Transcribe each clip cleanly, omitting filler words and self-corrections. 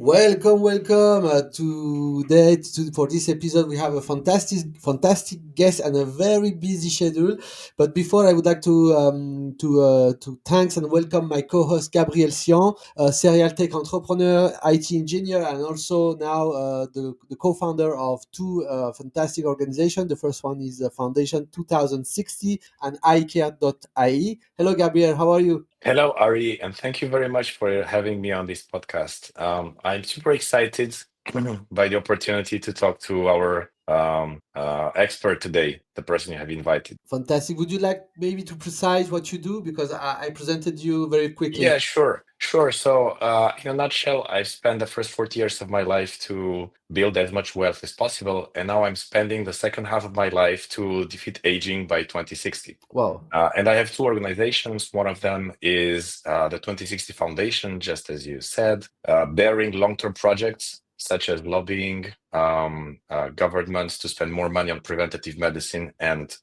Welcome. For this episode, we have a fantastic guest and a very busy schedule. But before, I would like to thanks and welcome my co-host Gabriel Sian, a serial tech entrepreneur, IT engineer, and also now the co-founder of two fantastic organizations. The first one is Foundation 2060 and iCare.ie. Hello, Gabriel. How are you? Hello, Ari, and thank you very much for having me on this podcast. I'm super excited by the opportunity to talk to our expert today, the person you have invited. Fantastic. Would you like maybe to precise what you do? Because I presented you very quickly. Yeah, sure. So, in a nutshell, I've spent the first 40 years of my life to build as much wealth as possible, and now I'm spending the second half of my life to defeat aging by 2060. Wow. And I have two organizations. One of them is the 2060 Foundation, just as you said, bearing long-term projects such as lobbying governments to spend more money on preventative medicine and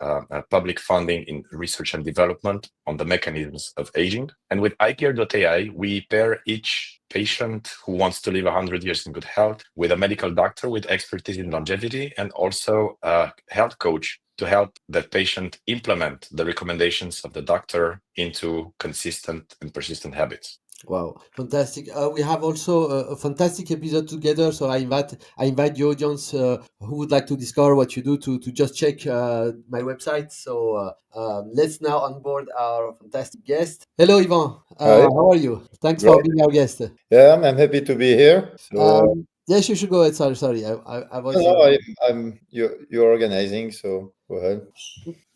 public funding in research and development on the mechanisms of aging. And with iCare.ai, we pair each patient who wants to live 100 years in good health with a medical doctor with expertise in longevity and also a health coach to help that patient implement the recommendations of the doctor into consistent and persistent habits. Wow, fantastic! We have also a fantastic episode together. So I invite the audience who would like to discover what you do to just check my website. So let's now onboard our fantastic guest. Hello, Ivan. Hi. How are you? Thanks for Well, being our guest. yeah, I'm happy to be here. Yes, you should go ahead. Sorry. I No, was. no, I'm you're organizing, so go ahead.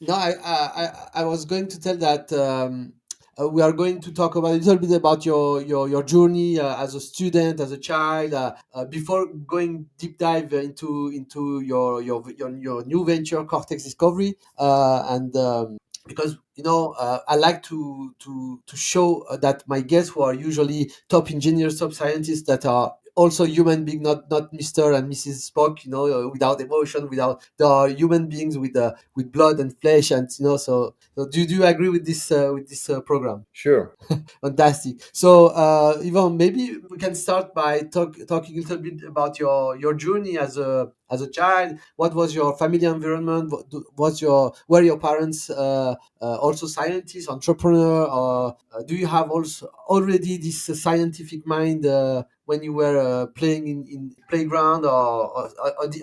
No, I was going to tell that we are going to talk about a little bit about your journey as a student, as a child, before going deep dive into your new venture, Cortex Discovery, and because I like to show that my guests who are usually top engineers, top scientists that are also human being, not Mr. and Mrs. Spock, without emotion, without they are human beings with blood and flesh, and so do you agree with this program? Sure. Fantastic. So, Ivan, maybe we can start by talking a little bit about your journey as a child. What was your family environment? Were your parents also scientists, entrepreneur, or do you have also already this scientific mind when you were playing in playground, or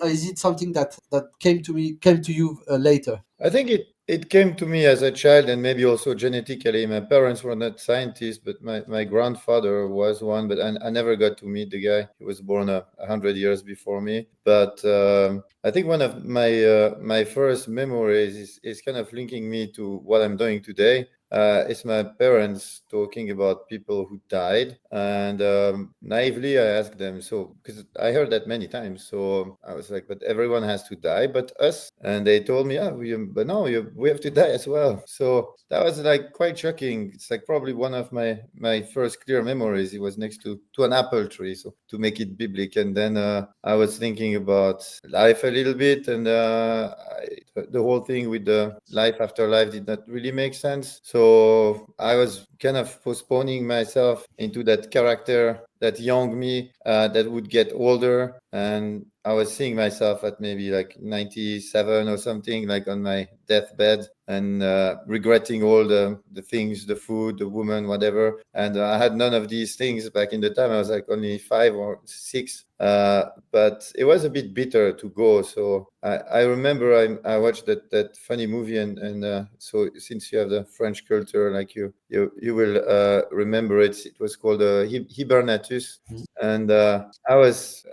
is it something that came to you later? I think it came to me as a child and maybe also genetically. My parents were not scientists, but my grandfather was one, but I never got to meet the guy. He was born 100 years before me. But I think one of my first memories is kind of linking me to what I'm doing today. It's my parents talking about people who died, and naively I asked them, so because I heard that many times, so I was like, but everyone has to die, but us, and they told me, yeah, but no, we have to die as well. So that was like quite shocking. It's like probably one of my first clear memories. It was next to an apple tree, so to make it biblical, and then I was thinking about life a little bit, and the whole thing with the life after life did not really make sense. So I was kind of postponing myself into that character, that young me that would get older. And I was seeing myself at maybe like 97 or something, like on my deathbed, and regretting all the things, the food, the woman, whatever. And I had none of these things back in the time. I was like only 5 or 6. But it was a bit bitter to go. So I remember I watched that funny movie, and so since you have the French culture, like you will remember it. It was called Hibernatus, and I was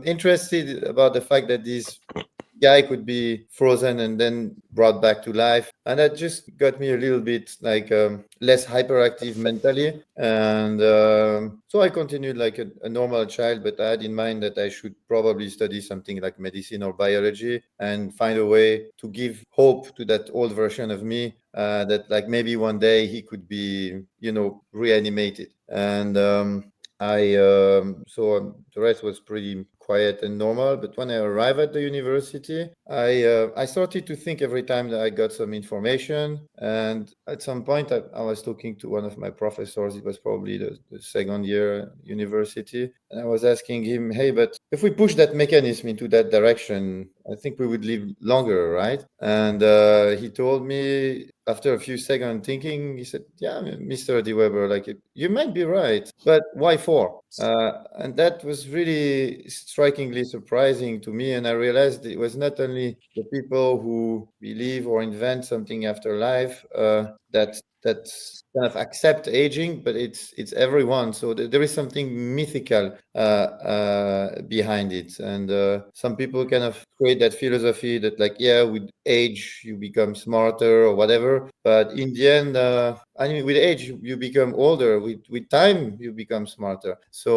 interested about the fact that this guy could be frozen and then brought back to life, and that just got me a little bit like less hyperactive mentally. And so I continued like a normal child, but I had in mind that I should probably study something like medicine or biology and find a way to give hope to that old version of me, that like maybe one day he could be reanimated. And I so the rest was pretty quiet and normal. But when I arrived at the university, I started to think every time that I got some information. And at some point, I was talking to one of my professors. It was probably the second year university, and I was asking him, "Hey, but if we push that mechanism into that direction, I think we would live longer, right?" And he told me, after a few seconds thinking, he said, "Yeah, Mr. De Weber, like you might be right, but why for?" And that was really strikingly surprising to me. And I realized it was not only the people who believe or invent something after life that kind of accept aging, but it's everyone. So there is something mythical behind it, and some people kind of create that philosophy that, like, yeah, with age you become smarter or whatever, but in the end, I mean, with age you become older. With time you become smarter. So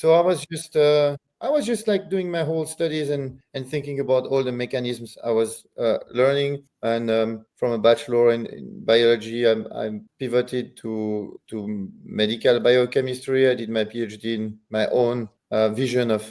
I was just like doing my whole studies and thinking about all the mechanisms I was learning. And from a bachelor in biology, I'm pivoted to medical biochemistry. I did my PhD in my own vision of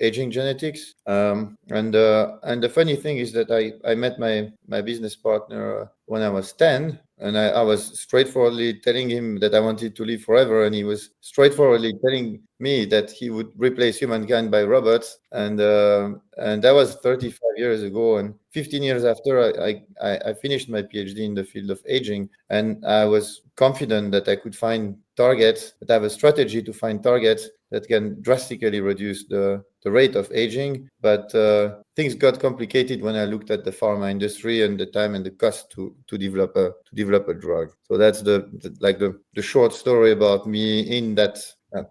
aging genetics. And the funny thing is that I met my business partner when I was 10, and I was straightforwardly telling him that I wanted to live forever, and he was straightforwardly telling me that he would replace humankind by robots. And that was 35 years ago. And 15 years after, I finished my PhD in the field of aging, and I was confident that I could find targets, that I have a strategy to find targets that can drastically reduce the rate of aging. But things got complicated when I looked at the pharma industry and the time and the cost to develop a drug. So that's the short story about me in that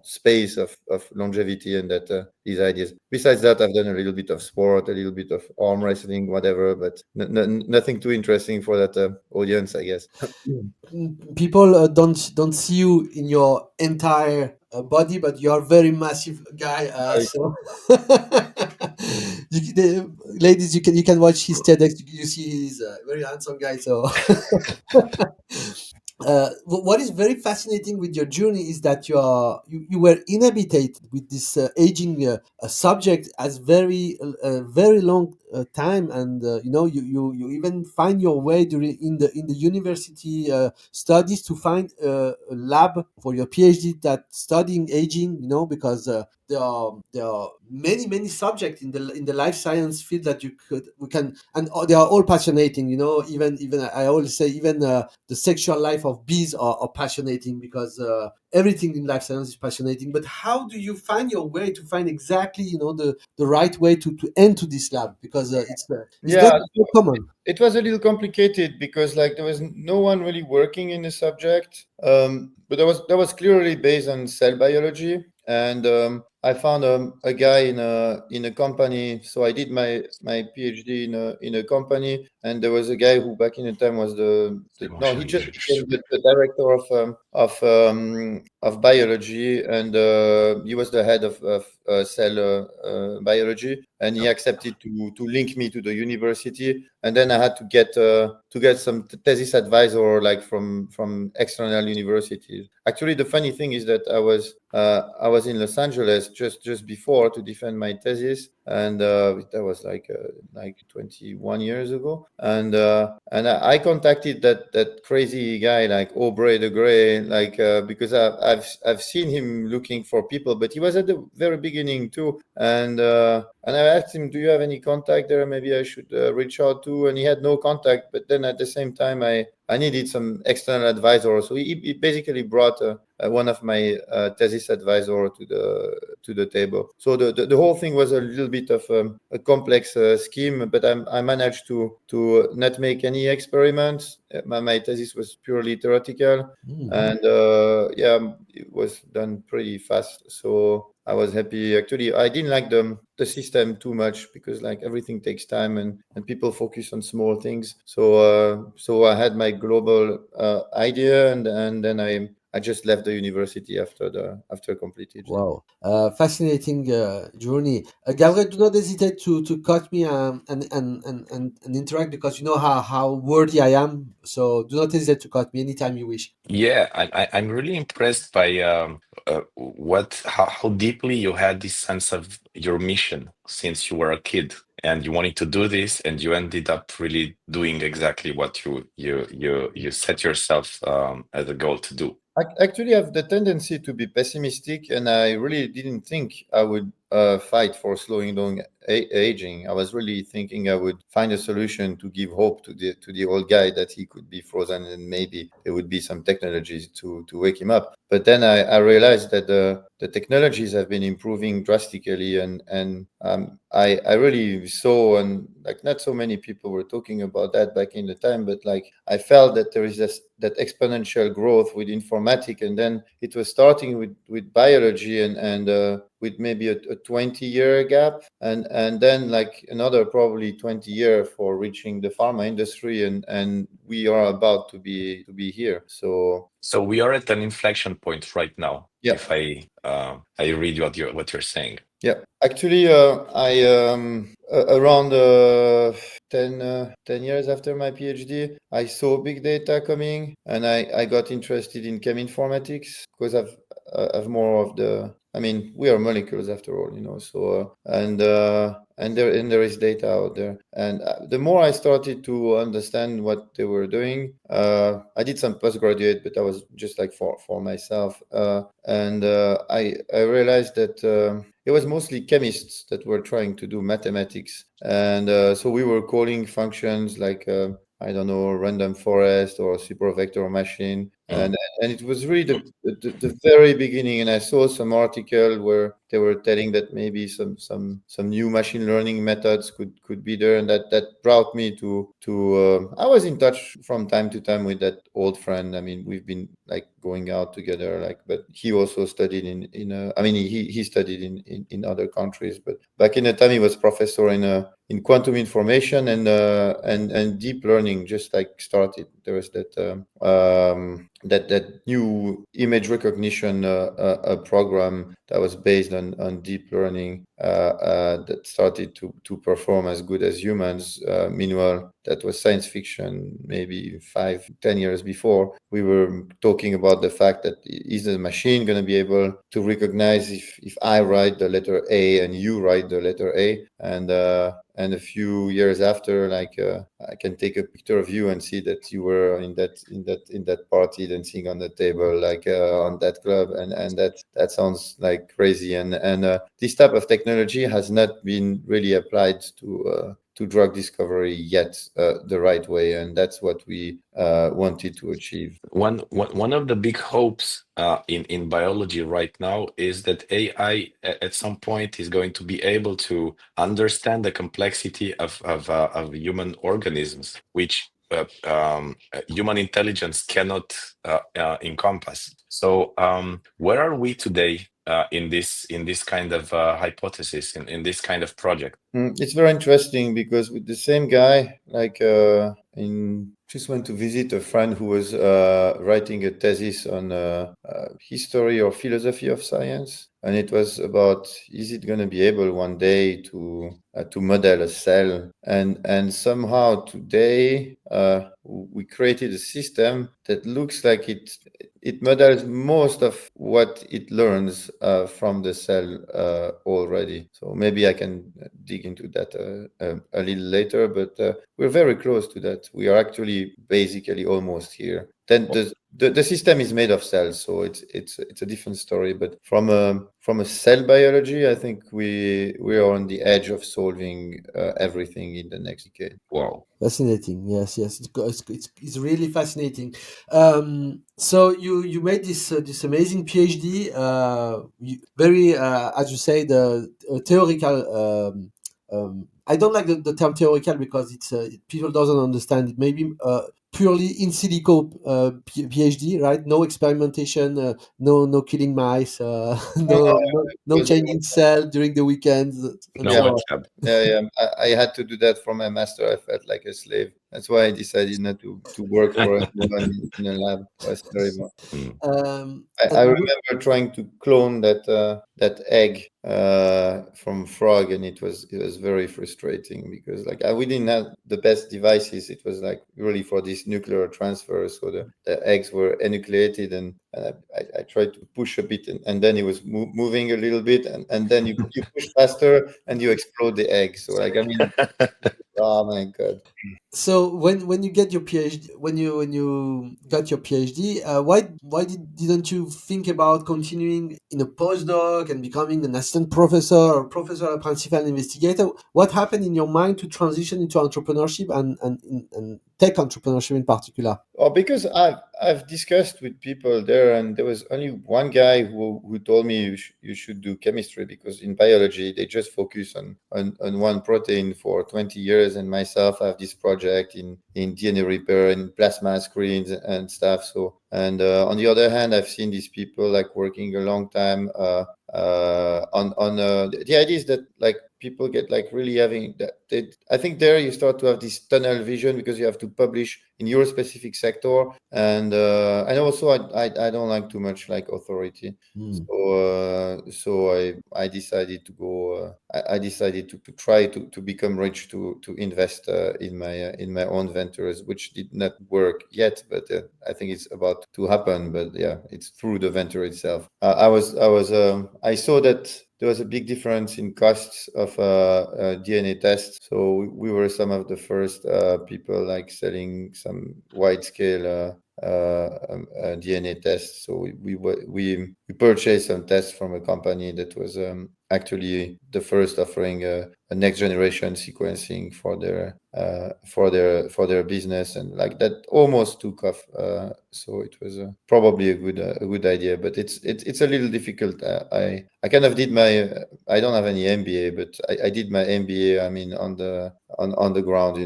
space of longevity and that these ideas. Besides that, I've done a little bit of sport, a little bit of arm wrestling, whatever, but nothing too interesting for that audience, I guess. People don't see you in your entire body, but you're a very massive guy. So, ladies, you can watch his TEDx. You see he's a very handsome guy. So, what is very fascinating with your journey is that you were inhabited with this aging subject as very long time, and you even find your way during in the university studies to find a lab for your PhD that studying aging. Because there are many subjects in the life science field that we can, and they are all passionating. Even I always say, even the sexual life of bees are passionating, because everything in life science is passionating. But how do you find your way to find exactly the right way to enter this lab, because it's not Yeah, so common. it was a little complicated because like there was no one really working in the subject, but that was clearly based on cell biology. And I found a guy in a company. So I did my PhD in a company, and there was a guy who back in the time was no, he just became the director of biology, and he was the head of cell biology, and he accepted to link me to the university. And then I had to get some thesis advisor, like from external universities. Actually, the funny thing is that I was in Los Angeles just before to defend my thesis, and that was like 21 years ago. And I contacted that crazy guy, like Aubrey de Grey, like because I've seen him looking for people, but he was at the very beginning too. And I asked him, "Do you have any contact there? Maybe I should reach out to." And he had no contact. But then at the same time, I needed some external advisor, so he basically brought one of my thesis advisor to the table. So the whole thing was a little bit of a complex scheme, but I managed to not make any experiments. My thesis was purely theoretical, Mhm. and yeah, it was done pretty fast. So I was happy. Actually, I didn't like the system too much because like everything takes time, and people focus on small things. So I had my global idea, and then I I just left the university after completed. Wow, fascinating journey. Gabriel, do not hesitate to cut me and interact, because you know how worthy I am. So do not hesitate to cut me anytime you wish. Yeah, I'm really impressed by how deeply you had this sense of your mission since you were a kid, and you wanted to do this, and you ended up really doing exactly what you set yourself as a goal to do. Actually, I have the tendency to be pessimistic, and I really didn't think I would fight for slowing down aging. I was really thinking I would find a solution to give hope to the old guy that he could be frozen, and maybe there would be some technologies to wake him up. But then I realized that the technologies have been improving drastically, and I really saw, and like not so many people were talking about that back in the time, but like I felt that there is that exponential growth with informatics, and then it was starting with biology and with maybe a 20-year gap, and then like another probably 20-year for reaching the pharma industry, and we are about to be here. So we are at an inflection point right now, Yeah. if I read what you're saying. Yeah, actually, I around 10 years after my PhD, I saw big data coming, and I got interested in cheminformatics because I've more of the. I mean, we are molecules after all, you know. So and there is data out there, and the more I started to understand what they were doing, I did some postgraduate, but I was just like for myself, and I realized that. It was mostly chemists that were trying to do mathematics. And so we were calling functions like, I don't know, random forest or super vector machine. And it was really the very beginning. And I saw some article where they were telling that maybe some new machine learning methods could be there. And that brought me to I was in touch from time to time with that old friend. I mean, we've been like going out together, like, but he also studied in I mean, he studied in other countries, but back in the time he was professor in quantum information and deep learning just like started. There was that new image recognition program that was based on deep learning that started to perform as good as humans. Meanwhile, that was science fiction maybe 5-10 years before. We were talking about the fact that is the machine going to be able to recognize if I write the letter A and you write the letter A, and a few years after, like I can take a picture of you and see that you were in that party dancing on the table, like on that club, and that sounds like crazy. And this type of technology has not been really applied to drug discovery yet the right way, and that's what we wanted to achieve. One of the big hopes in biology right now is that AI at some point is going to be able to understand the complexity of human organisms, which human intelligence cannot encompass. So where are we today in this kind of hypothesis, in this kind of project? It's very interesting because with the same guy, like in just went to visit a friend who was writing a thesis on history or philosophy of science, and it was about is it going to be able one day to model a cell, and somehow today we created a system that looks like it models most of what it learns from the cell already. So maybe I can dig into that a little later, but we're very close to that. We are actually basically almost here. Then the system is made of cells, so it's a different story. But from a cell biology, I think we are on the edge of solving everything in the next decade. Wow. Fascinating. Yes, yes, it's really fascinating. So you made this amazing PhD, very as you say, the theoretical I don't like the term theoretical because it's people doesn't understand it. Maybe purely in silico PhD, right? No experimentation, no killing mice, No, no, no it changing cell during the weekends, and No yeah, so wet on. lab. I had to do that for my master. I felt like a slave. That's why I decided not to work for anyone in a lab. It was terrible. Mm. I And remember trying to clone that egg from frog, and it was very frustrating because like we didn't have the best devices. It was like really for this nuclear transfer, so the eggs were enucleated, and I tried to push a bit, and then it was moving a little bit, and then you push faster, and you explode the egg. So like I mean, oh my god. so when you get your PhD, when you got your PhD, didn't you think about continuing in a postdoc and becoming an assistant professor or professor or principal investigator? What happened in your mind to transition into entrepreneurship and tech entrepreneurship in particular? Oh, because I've discussed with people there, and there was only one guy who told me you should do chemistry because in biology they just focus on one protein for 20 years. And myself, I have this project in DNA repair and plasma screens and stuff. So and on the other hand, I've seen these people like working a long time on the idea is that like people get like really having that I think there you start to have this tunnel vision because you have to publish in your specific sector, and also I don't like too much like authority. Hmm. So I decided to go. I decided to try to become rich to invest in my own ventures, which did not work yet, but I think it's about to happen. But yeah, it's through the venture itself. I saw that there was a big difference in costs of DNA tests. So we were some of the first people like selling some wide scale DNA tests. So we purchased some tests from a company that was actually the first offering a next generation sequencing for their business, and like that almost took off. So it was probably a good idea, but it's a little difficult. I kind of did my I don't have any MBA, but I did my MBA. I mean on the ground,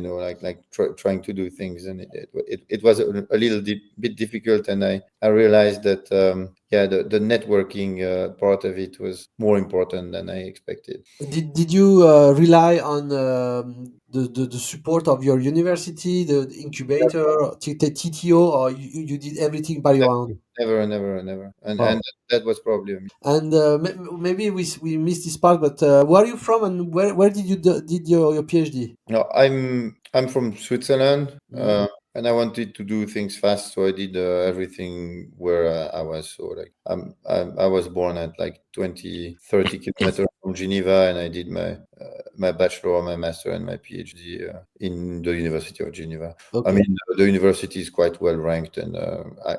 trying to do things, and it was a little bit difficult, and I realized that the networking part of it was more important than I expected. Did you rely on the support of your university, the incubator, the TTO, or you did everything by your own? Never, and Wow. that was probably a And maybe we missed this part, but where are you from, and where did you did your PhD? No, I'm from Switzerland, Mm. and I wanted to do things fast, so I did everything where I was. So like I was born at like 20-30 kilometers from Geneva, and I did my bachelor, my master, and my PhD in the University of Geneva. I Okay. mean, the university is quite well ranked, and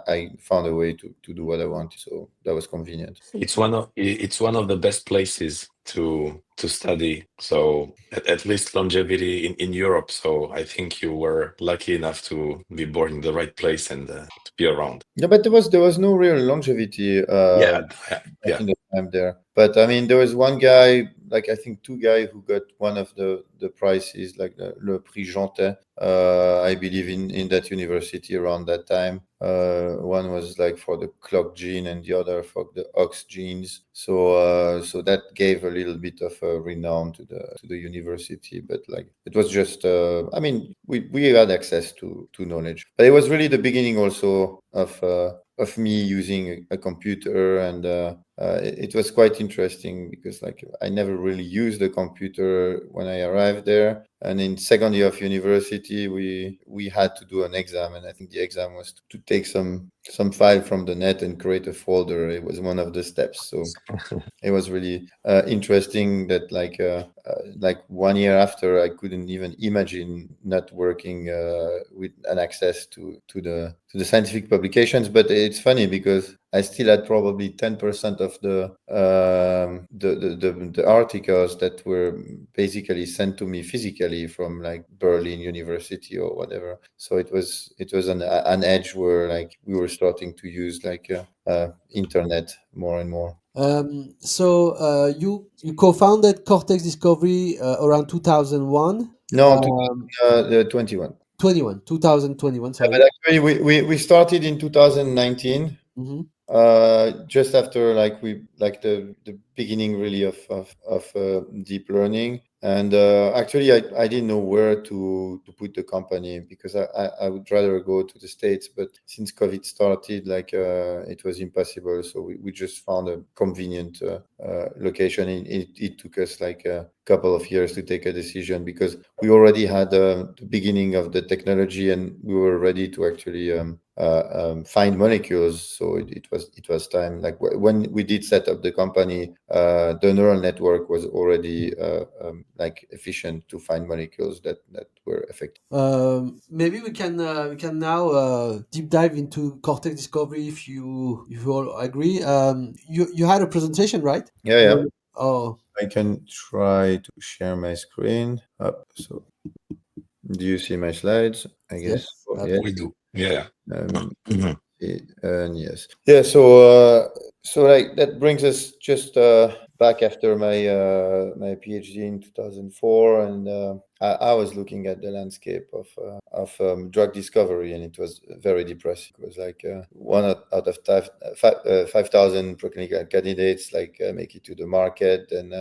I found a way to do what I wanted, so that was convenient. It's one of the best places to study. So at least longevity in Europe. So I think you were lucky enough to be born in the right place and to be around. Yeah, but there was no real longevity. Yeah, Back yeah. in the time there. But I mean, there was one guy, like I think two guys who got one of the prizes, like Le Prix Jantet, I believe in that university around that time. One was like for the clock gene, and the other for the ox genes. So that gave a little bit of renown to the university. But like it was just, I mean, we had access to knowledge, but it was really the beginning also of me using a computer, and it was quite interesting because like I never really used a computer when I arrived there. And in second year of university, we had to do an exam, and I think the exam was to take some file from the net and create a folder. It was one of the steps. So it was really interesting that like 1 year after, I couldn't even imagine not working with an access to the scientific publications. But it's funny because I still had probably 10% of the articles that were basically sent to me physically from like Berlin University or whatever. So it was an edge where like we were starting to use like internet more and more. You co-founded Cortex Discovery around 2001. No, Um, 21. 2021. Yeah, Sorry. but actually we started in 2019. Hmm. Just after like the beginning really of deep learning, and actually I didn't know where to put the company because I would rather go to the States, but since COVID started, like it was impossible, so we just found a convenient location. It took us like a couple of years to take a decision because we already had the beginning of the technology and we were ready to actually find molecules. So it was time. Like when we did set up the company, the neural network was already like efficient to find molecules that were effective. Maybe we can now deep dive into Cortex Discovery if you all agree. You had a presentation, right? Yeah, yeah. Oh, I can try to share my screen. So do you see my slides? I guess. yes. Oh, yes. We do. Yeah. Um, Mhm. And yes, yeah. So like that brings us just back after my PhD in 2004, and I was looking at the landscape of drug discovery, and it was very depressing. It was like one out of 5,000 preclinical candidates like make it to the market, and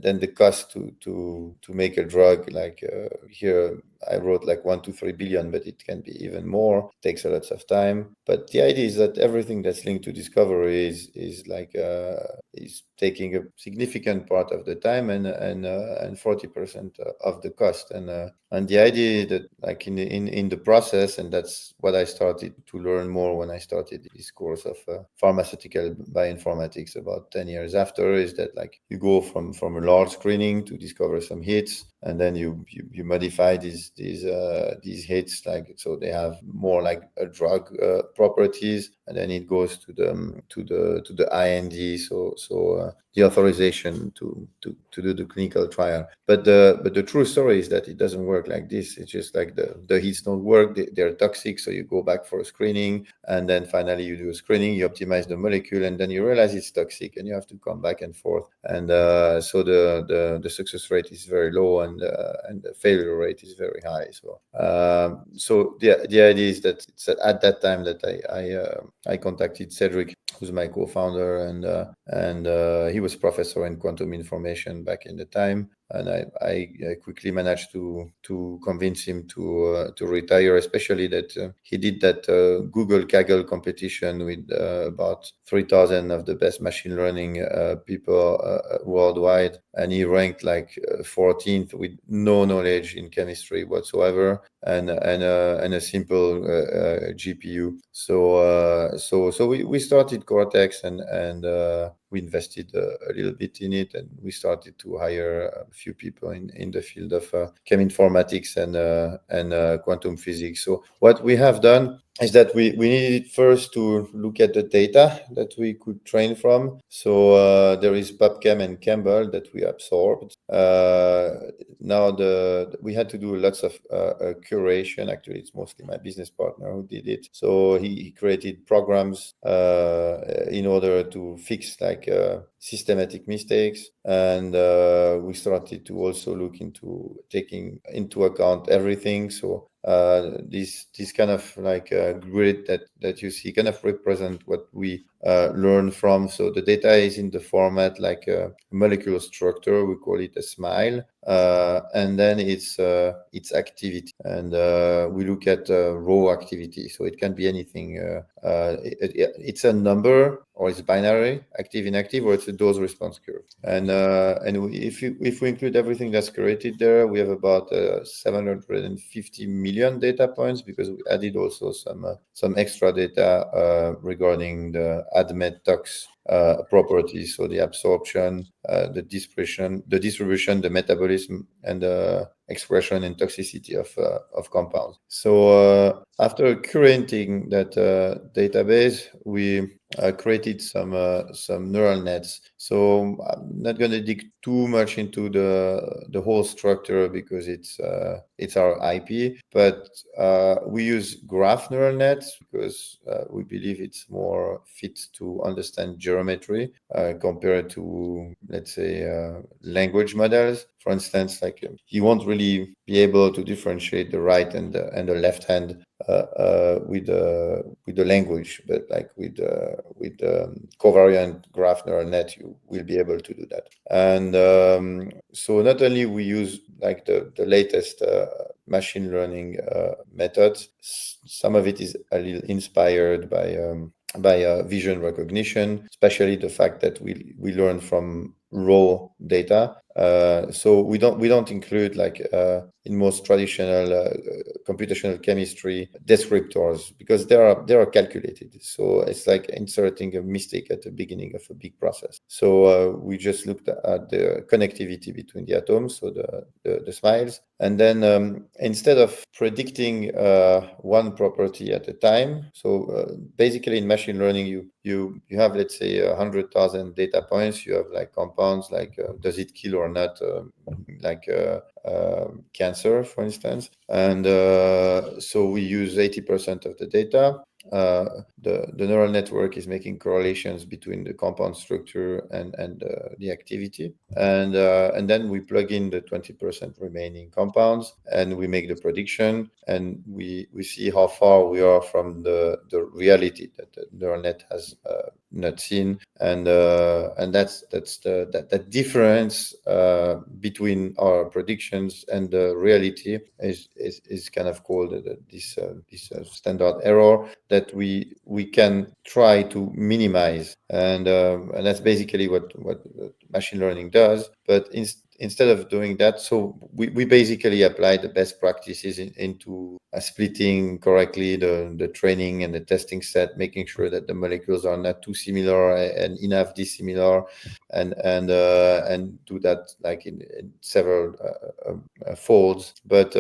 then the cost to make a drug like here I wrote like 1 to 3 billion, but it can be even more. It takes a lot of time. But the idea is that everything that's linked to discovery is like is taking a significant part of the time and 40% of the cost. And the idea that like in the process, and that's what I started to learn more when I started this course of pharmaceutical bioinformatics about 10 years after, is that like you go from a large screening to discover some hits, and then you modify these hits like so they have more like a drug properties, and then it goes to the IND, the authorization to do the clinical trial. But the true story is that it doesn't work like this. It's just like the hits don't work, they're toxic, so you go back for a screening, and then finally you do a screening, you optimize the molecule, and then you realize it's toxic and you have to come back and forth. And so the success rate is very low, and the failure rate is very high. So the idea is that it's at that time that I contacted Cedric, who's my co-founder, and he was professor in quantum information back in the time, and I quickly managed to convince him to retire, especially that he did that Google Kaggle competition with about 3,000 of the best machine learning people worldwide, and he ranked like 14th with no knowledge in chemistry whatsoever, and a simple GPU. So we started Cortex, and we invested a little bit in it, and we started to hire a few people in the field of chem informatics and quantum physics. So what we have done is that we needed first to look at the data that we could train from. So there is PubChem and Campbell that we absorbed. Now we had to do lots of curation. Actually, it's mostly my business partner who did it. So he created programs in order to fix like systematic mistakes, and we started to also look into taking into account everything. So this kind of like grid that you see kind of represent what we learn from. So the data is in the format like a molecular structure. We call it a smile, and then it's activity, and we look at raw activity. So it can be anything. It's a number, or it's binary, active, inactive, or it's a dose response curve. And if we include everything that's created there, we have about 750 million data points, because we added also some extra data regarding the ADMET tox properties, so the absorption, the distribution, the metabolism, and the expression and toxicity of compounds. So after curating that database, we created some neural nets. So I'm not going to dig too much into the whole structure because it's our IP, but we use graph neural nets because we believe it's more fit to understand geometry compared to, let's say, language models. For instance, like you won't really be able to differentiate the right and the left hand with the language, but like with covariant graph neural net, you will be able to do that. And so not only we use like the latest machine learning methods, some of it is a little inspired by vision recognition, especially the fact that we learn from raw data. So we don't include like in most traditional computational chemistry descriptors because they are calculated. So it's like inserting a mistake at the beginning of a big process. So we just looked at the connectivity between the atoms, so the smiles, and then instead of predicting one property at a time, so basically in machine learning, you have, let's say, 100,000 data points. You have like compounds like does it kill or not, like cancer, for instance. And so we use 80% of the data. The neural network is making correlations between the compound structure and the activity, and then we plug in the 20% remaining compounds, and we make the prediction, and we see how far we are from the reality that the neural net has not seen, and that's that difference between our predictions and the reality is kind of called this standard error that we can try to minimize, and that's basically what machine learning does. But instead of doing that, so we basically apply the best practices into splitting correctly the training and the testing set, making sure that the molecules are not too similar and enough dissimilar, and do that like in several folds. But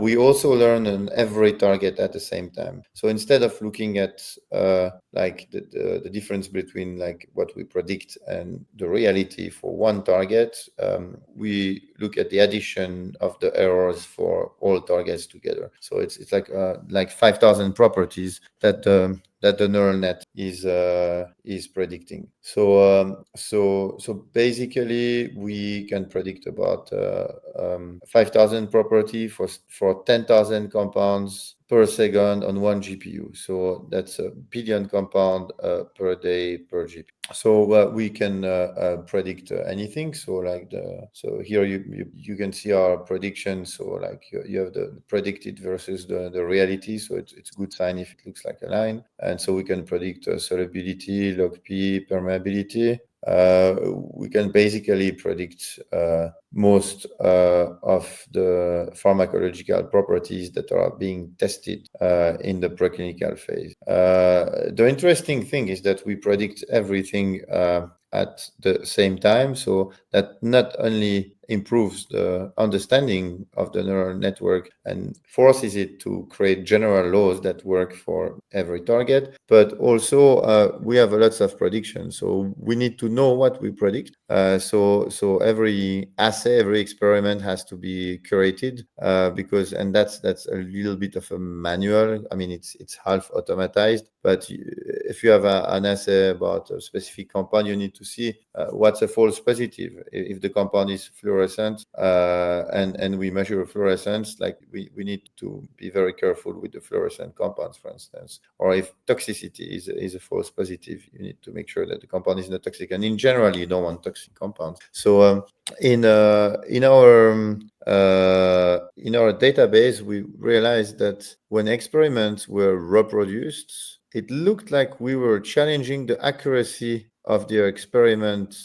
we also learn on every target at the same time. So instead of looking at like the difference between like what we predict and the reality for one target, we look at the addition of the errors for all targets together. So it's like 5,000 properties that the neural net is predicting. So basically we can predict about 5,000 property for 10,000 compounds per second on one GPU. So that's a billion compound per day per GPU. So we can predict anything. So here you can see our prediction. So like you have the predicted versus the reality. So it's a good sign if it looks like a line. And so we can predict solubility, log P, permeability. We can basically predict most of the pharmacological properties that are being tested in the preclinical phase. The interesting thing is that we predict everything at the same time, so that not only improves the understanding of the neural network and forces it to create general laws that work for every target, but also we have lots of predictions. So we need to know what we predict. So every assay, every experiment has to be curated because that's a little bit of a manual. I mean, it's half automatized, but if you have an assay about a specific compound, you need to see what's a false positive. If the compound is fluorescent and we measure fluorescence, like we need to be very careful with the fluorescent compounds, for instance. Or if toxicity is a false positive, you need to make sure that the compound is not toxic. And in general, you don't want toxic compounds. So in our database, we realized that when experiments were reproduced, it looked like we were challenging the accuracy of the experiment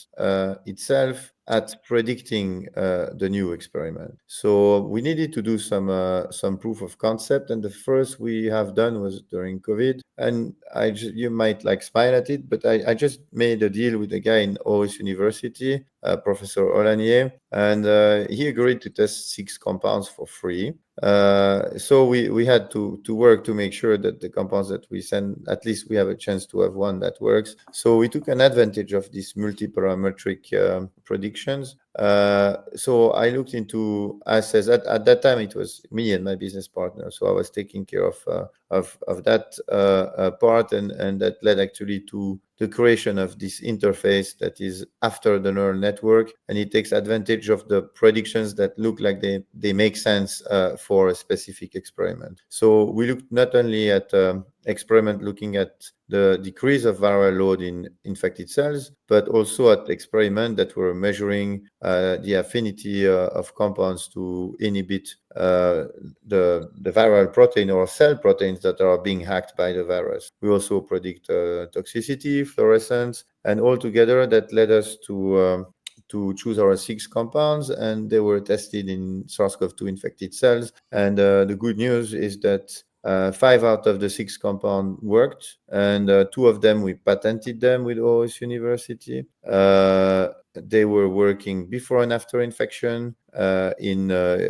itself at predicting the new experiment. So we needed to do some proof of concept, and the first we have done was during COVID. And you might like smile at it, but I just made a deal with a guy in Aarhus University, Professor Olanier, and he agreed to test 6 compounds for free. So we had to work to make sure that the compounds that we send, at least we have a chance to have one that works. So we took an advantage of these multi-parametric predictions. So I looked into assays. At that time, it was me and my business partner. So I was taking care of that part, and that led actually to the creation of this interface that is after the neural network, and it takes advantage of the predictions that look like they make sense for a specific experiment. So we looked not only at experiment looking at the decrease of viral load in infected cells, but also at experiments that were measuring the affinity of compounds to inhibit the viral protein or cell proteins that are being hacked by the virus. We also predict toxicity, fluorescence, and altogether that led us to choose our 6 compounds, and they were tested in SARS-CoV-2 infected cells. And the good news is that 5 out of the 6 compounds worked, and 2 of them we patented them with Aarhus University. They were working before and after infection in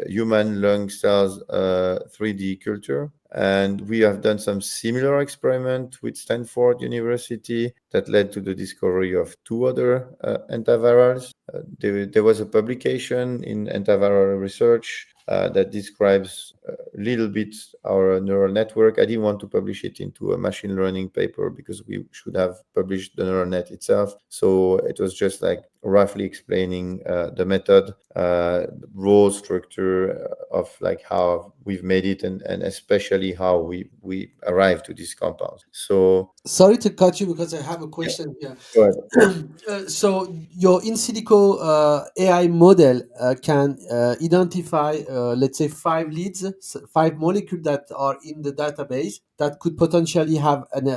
human lung cells 3D culture. And we have done some similar experiment with Stanford University that led to the discovery of 2 other antivirals. There was a publication in Antiviral Research that describes a little bit our neural network. I didn't want to publish it into a machine learning paper because we should have published the neural net itself. So it was just like roughly explaining the method, raw structure of like how we've made it, and especially how we arrived to these compounds. So Sorry to cut you because I have a yeah, question here. go ahead. So your in silico AI model can identify, let's say, 5 leads, 5 molecules that are in the database that could potentially have an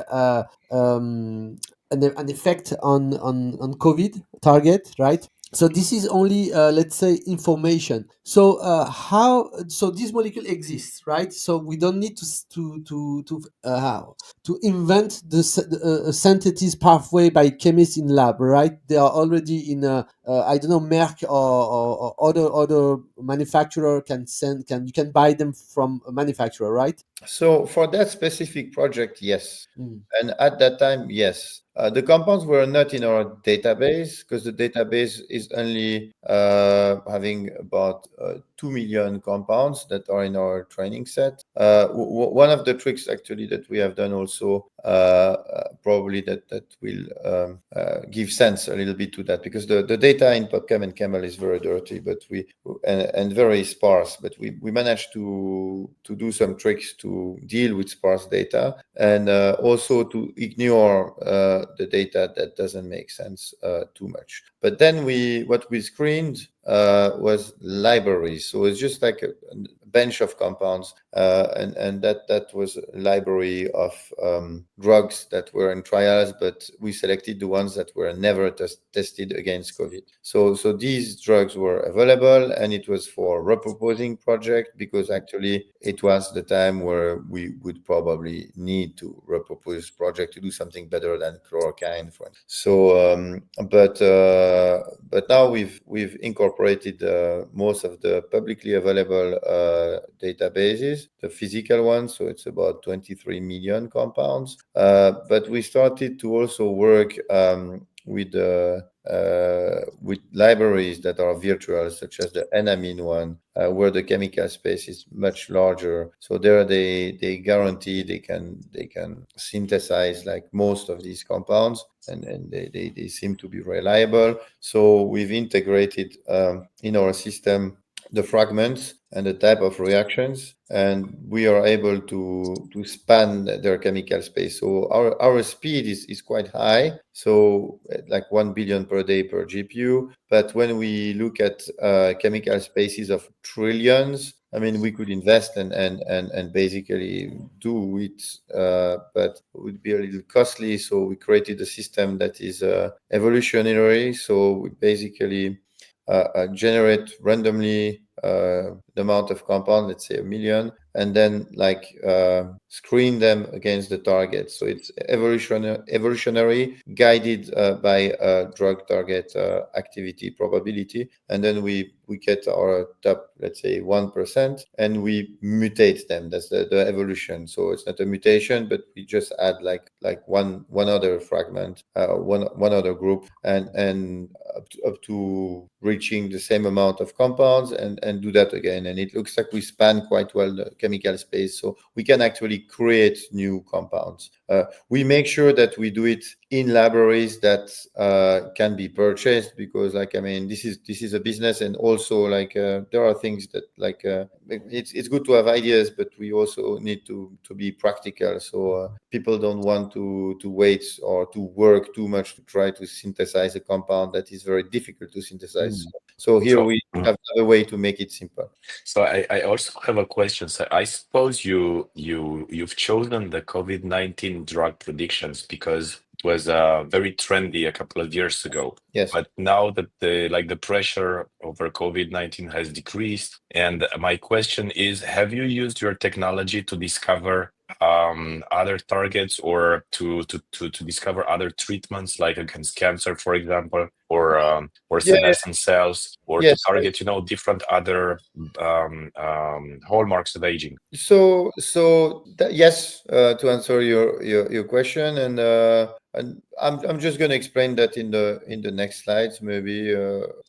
effect on COVID target, right? So this is only, let's say, information. So how, so this molecule exists, right? So we don't need how to invent a synthesis pathway by chemists in lab, right? They are already in a, I don't know, Merck or other manufacturer you can buy them from a manufacturer, right? So for that specific project, yes. Mm. And at that time, yes. The compounds were not in our database because the database is only having about 2 million compounds that are in our training set. One of the tricks actually that we have done also, probably that will give sense a little bit to that, because the data in PubChem and Camel is very dirty, but and very sparse, but we managed to do some tricks to deal with sparse data, and also to ignore the data that doesn't make sense too much. But then what we screened was libraries. So it's just like a bench of compounds, and that was a library of drugs that were in trials, but we selected the ones that were never tested against COVID. So these drugs were available, and it was for repurposing project, because actually it was the time where we would probably need to repurpose project to do something better than chloroquine, for instance. So but now we've incorporated most of the publicly available databases, the physical ones. So it's about 23 million compounds. But we started to also work with libraries that are virtual, such as the enamine one, where the chemical space is much larger. So there they guarantee they can synthesize like most of these compounds, and they seem to be reliable. So we've integrated in our system the fragments and the type of reactions, and we are able to span their chemical space. So our speed is quite high, so like 1 billion per day per GPU. But when we look at chemical spaces of trillions, I mean, we could invest and basically do it, but it would be a little costly. So we created a system that is evolutionary. So we basically generate randomly the amount of compound, let's say 1 million, and then screen them against the target. So it's evolutionary guided by drug target activity probability, and then we get our top, let's say 1%, and we mutate them. That's the evolution. So it's not a mutation, but we just add one other fragment, one other group, and up to reaching the same amount of compounds, and do that again. And it looks like we span quite well the chemical space, so we can actually create new compounds. We make sure that we do it in libraries that can be purchased, because this is a business, and also there are things that it's good to have ideas, but we also need to be practical. So people don't want to wait or to work too much to try to synthesize a compound that is very difficult to synthesize. So here we have a way to make it simple. So I also have a question. So I suppose you've chosen the COVID-19 drug predictions because it was very trendy a couple of years ago. Yes. But now that the pressure over COVID-19 has decreased, and my question is, have you used your technology to discover other targets, or to discover other treatments, like against cancer, for example, or senescent cells, or to Yes. target different other hallmarks of aging? So yes, to answer your question, and I'm just going to explain that in the next slides, maybe,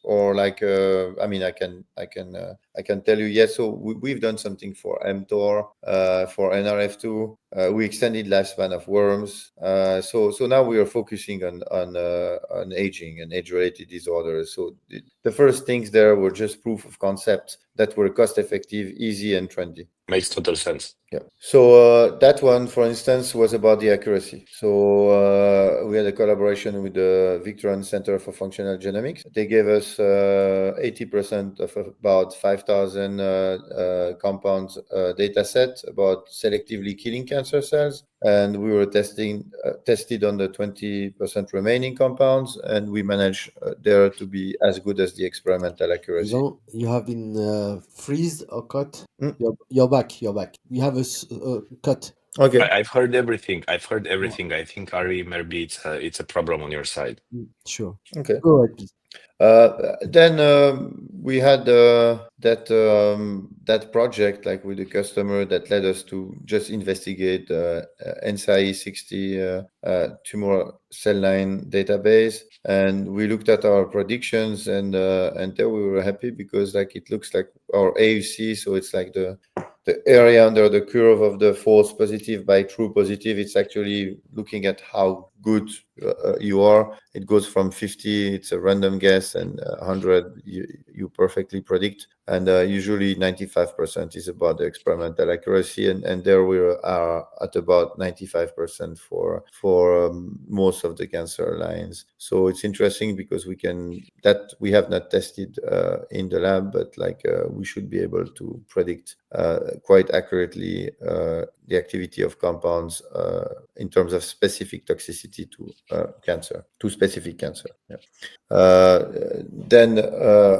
or I can tell you. Yes, so we've done something for mTOR, for NRF2. We extended lifespan of worms. So now we are focusing on aging and age-related disorders. So the first things there were just proof of concept that were cost-effective, easy, and trendy. Makes total sense. Yeah. So that one, for instance, was about the accuracy. So we had a collaboration with the Victorian Center for Functional Genomics. They gave us 80% of about 5,000 compounds data set about selectively killing cancer cells. And we were tested on the 20% remaining compounds, and we managed there to be as good as the experimental accuracy. You have been freezed or cut. You're back. We have a cut. Okay. I've heard everything. I think, Ari, maybe it's a problem on your side. Sure. Okay. Go ahead, please. Then we had that project with the customer that led us to just investigate NSI 60 tumor cell line database, and we looked at our predictions, and there we were happy because it looks like our AUC, so it's like the area under the curve of the false positive by true positive. It's actually looking at how good you are. It goes from 50, it's a random guess, and 100, you perfectly predict. And usually 95% is about the experimental accuracy, and there we are at about 95% for most of the cancer lines. So it's interesting because we have not tested in the lab, but we should be able to predict quite accurately the activity of compounds in terms of specific toxicity to specific cancer. Yeah. Then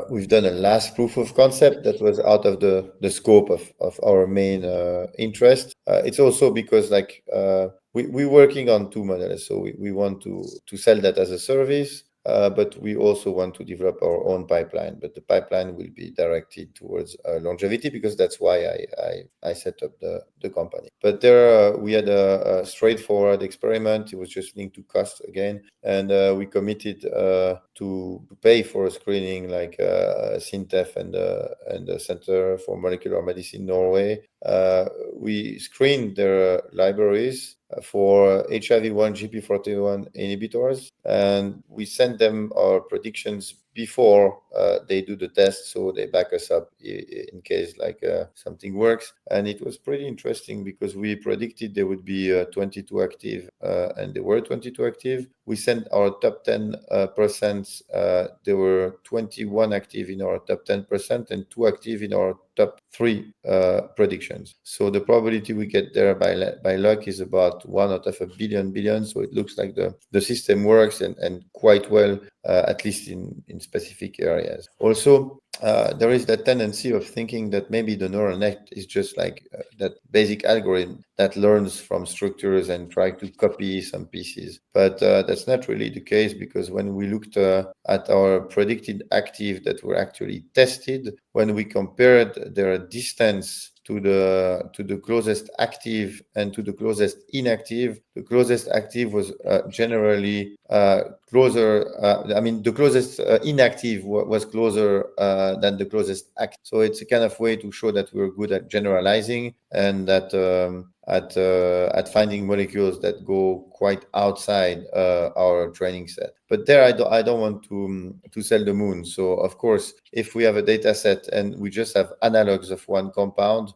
we've done a last proof of concept that was out of the scope of our main interest. It's also because we're working on two models. So we want to sell that as a service, but we also want to develop our own pipeline. But the pipeline will be directed towards longevity, because that's why I set up the company. But there we had a straightforward experiment. It was just linked to cost again, and we committed to pay for a screening like SINTEF and the Center for Molecular Medicine Norway. We screened their libraries for HIV-1 GP41 inhibitors, and we sent them our predictions before they do the test, so they back us up in case something works. And it was pretty interesting because we predicted there would be 22 active, and there were 22 active. We sent our top 10%. There were 21 active in our top 10% and 2 active in our top 3 predictions. So the probability we get there by luck is about about 1/1000 billion. So it looks like the system works and quite well, at least in specific areas. Also, there is that tendency of thinking that maybe the neural net is just like that basic algorithm that learns from structures and try to copy some pieces. But that's not really the case, because when we looked at our predicted active that were actually tested, when we compared their distance to the closest active and to the closest inactive, the closest active was generally closer. The closest inactive was closer than the closest active. So it's a kind of way to show that we're good at generalizing and that at finding molecules that go quite outside our training set. But there, I don't want to sell the moon. So of course, if we have a data set and we just have analogs of one compound,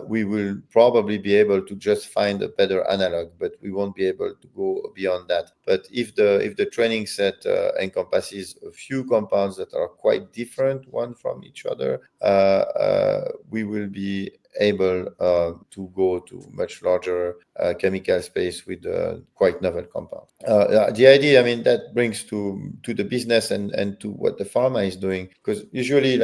we will probably be able to just find a better analog, but we won't be able to go beyond that. But if the training set encompasses a few compounds that are quite different one from each other, we will be able to go to much larger chemical space with quite novel compounds. The idea, that brings to the business and to what the pharma is doing, because usually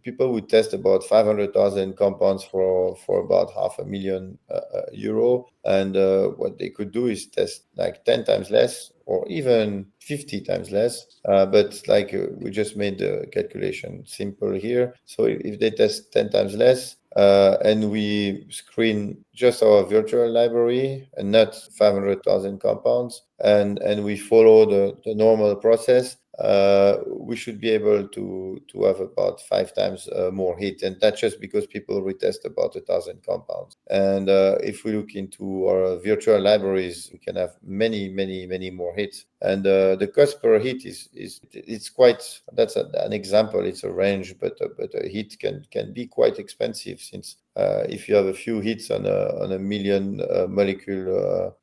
people would test about 500,000 compounds for about €500,000, and what they could do is test like 10 times less or even 50 times less. But we just made the calculation simple here. So if they test 10 times less, and we screen just our virtual library and not 500,000 compounds, and we follow the normal process, we should be able to have about 5 times more hit. And that's just because people retest about 1,000 compounds. And if we look into our virtual libraries, we can have many more hits. And the cost per hit it's quite, that's an example, it's a range, but a hit can be quite expensive, since if you have a few hits on a million molecule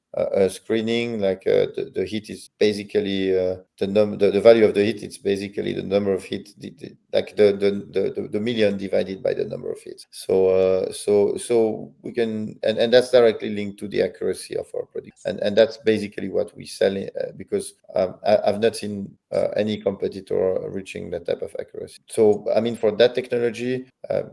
screening, the hit is basically the value of the hit. It's basically the number of hits, the million divided by the number of hits. So we can, and that's directly linked to the accuracy of our prediction, and that's basically what we sell, because I've not seen any competitor reaching that type of accuracy. So for that technology,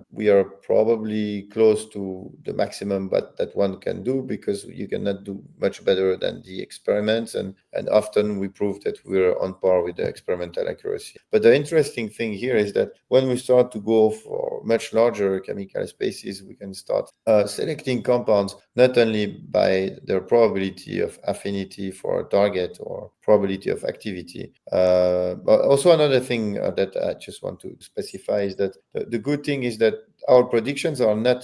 we are probably close to the maximum that one can do, because you cannot do much better than the experiments, and often we prove that we're on par with the experimental accuracy. But the interesting thing here is that when we start to go for much larger chemical spaces, we can start selecting compounds not only by their probability of affinity for a target or probability of activity. But also another thing that I just want to specify is that the good thing is that our predictions are not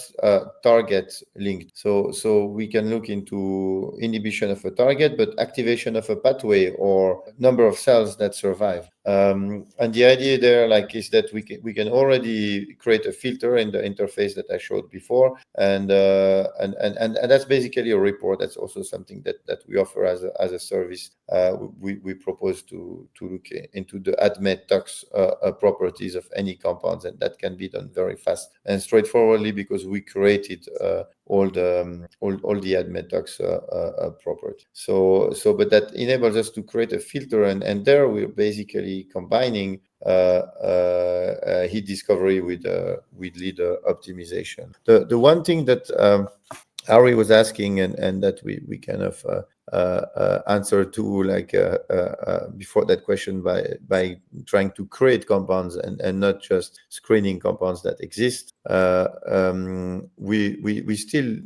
target linked. So we can look into inhibition of a target, but activation of a pathway or number of cells that survive. And the idea there is that we can already create a filter in the interface that I showed before, and that's basically a report. That's also something that we offer as a service. We propose to look into the ADMET tox properties of any compounds, and that can be done very fast and straightforwardly, because we created all the ADMET tox property. But that enables us to create a filter, and there we're basically combining heat discovery with lead optimization. The one thing that Ari was asking, and that we kind of answer to before that question by trying to create compounds and not just screening compounds that exist. We still,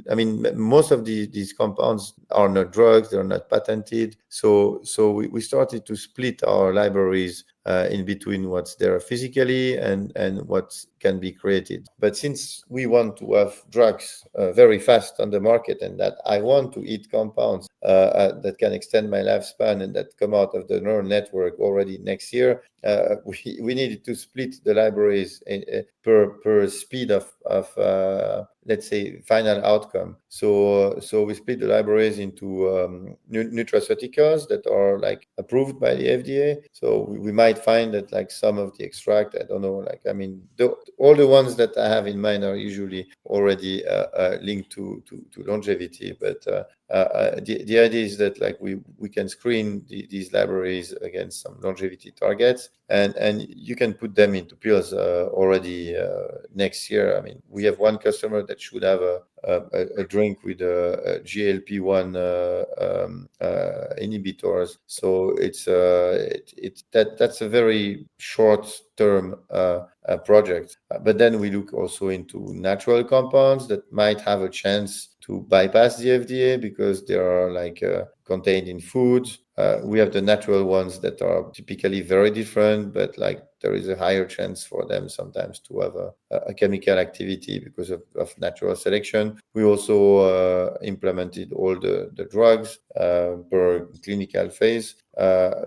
most of these compounds are not drugs, they're not patented. So we started to split our libraries in between what's there physically and what can be created. But since we want to have drugs very fast on the market, and that I want to eat compounds that can extend my lifespan and that come out of the neural network already next year, we needed to split the libraries per speed of let's say final outcome. So we split the libraries into nutraceuticals that are approved by the FDA. So we might find that some of the extract, I don't know, all the ones that I have in mind are usually already linked to longevity, but The idea is that like we can screen these libraries against some longevity targets, and you can put them into pills already next year. I mean, we have one customer that should have a drink with a GLP-1 inhibitors. So that's a very short term project. But then we look also into natural compounds that might have a chance to bypass the FDA because they are like contained in foods. We have the natural ones that are typically very different, but like there is a higher chance for them sometimes to have a chemical activity because of natural selection. We also implemented all the drugs per clinical phase.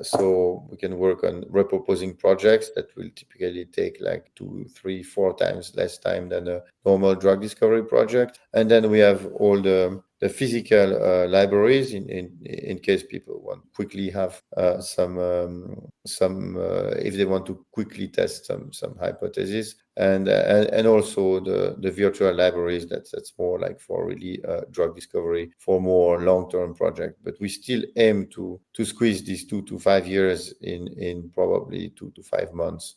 So we can work on repurposing projects that will typically take like 2, 3, 4 times less time than a normal drug discovery project. And then we have all the physical libraries in case people want to quickly have some if they want to quickly test some hypotheses, and also the virtual libraries that's more like for really drug discovery for more long-term project. But we still aim to squeeze these 2 to 5 years in probably 2 to 5 months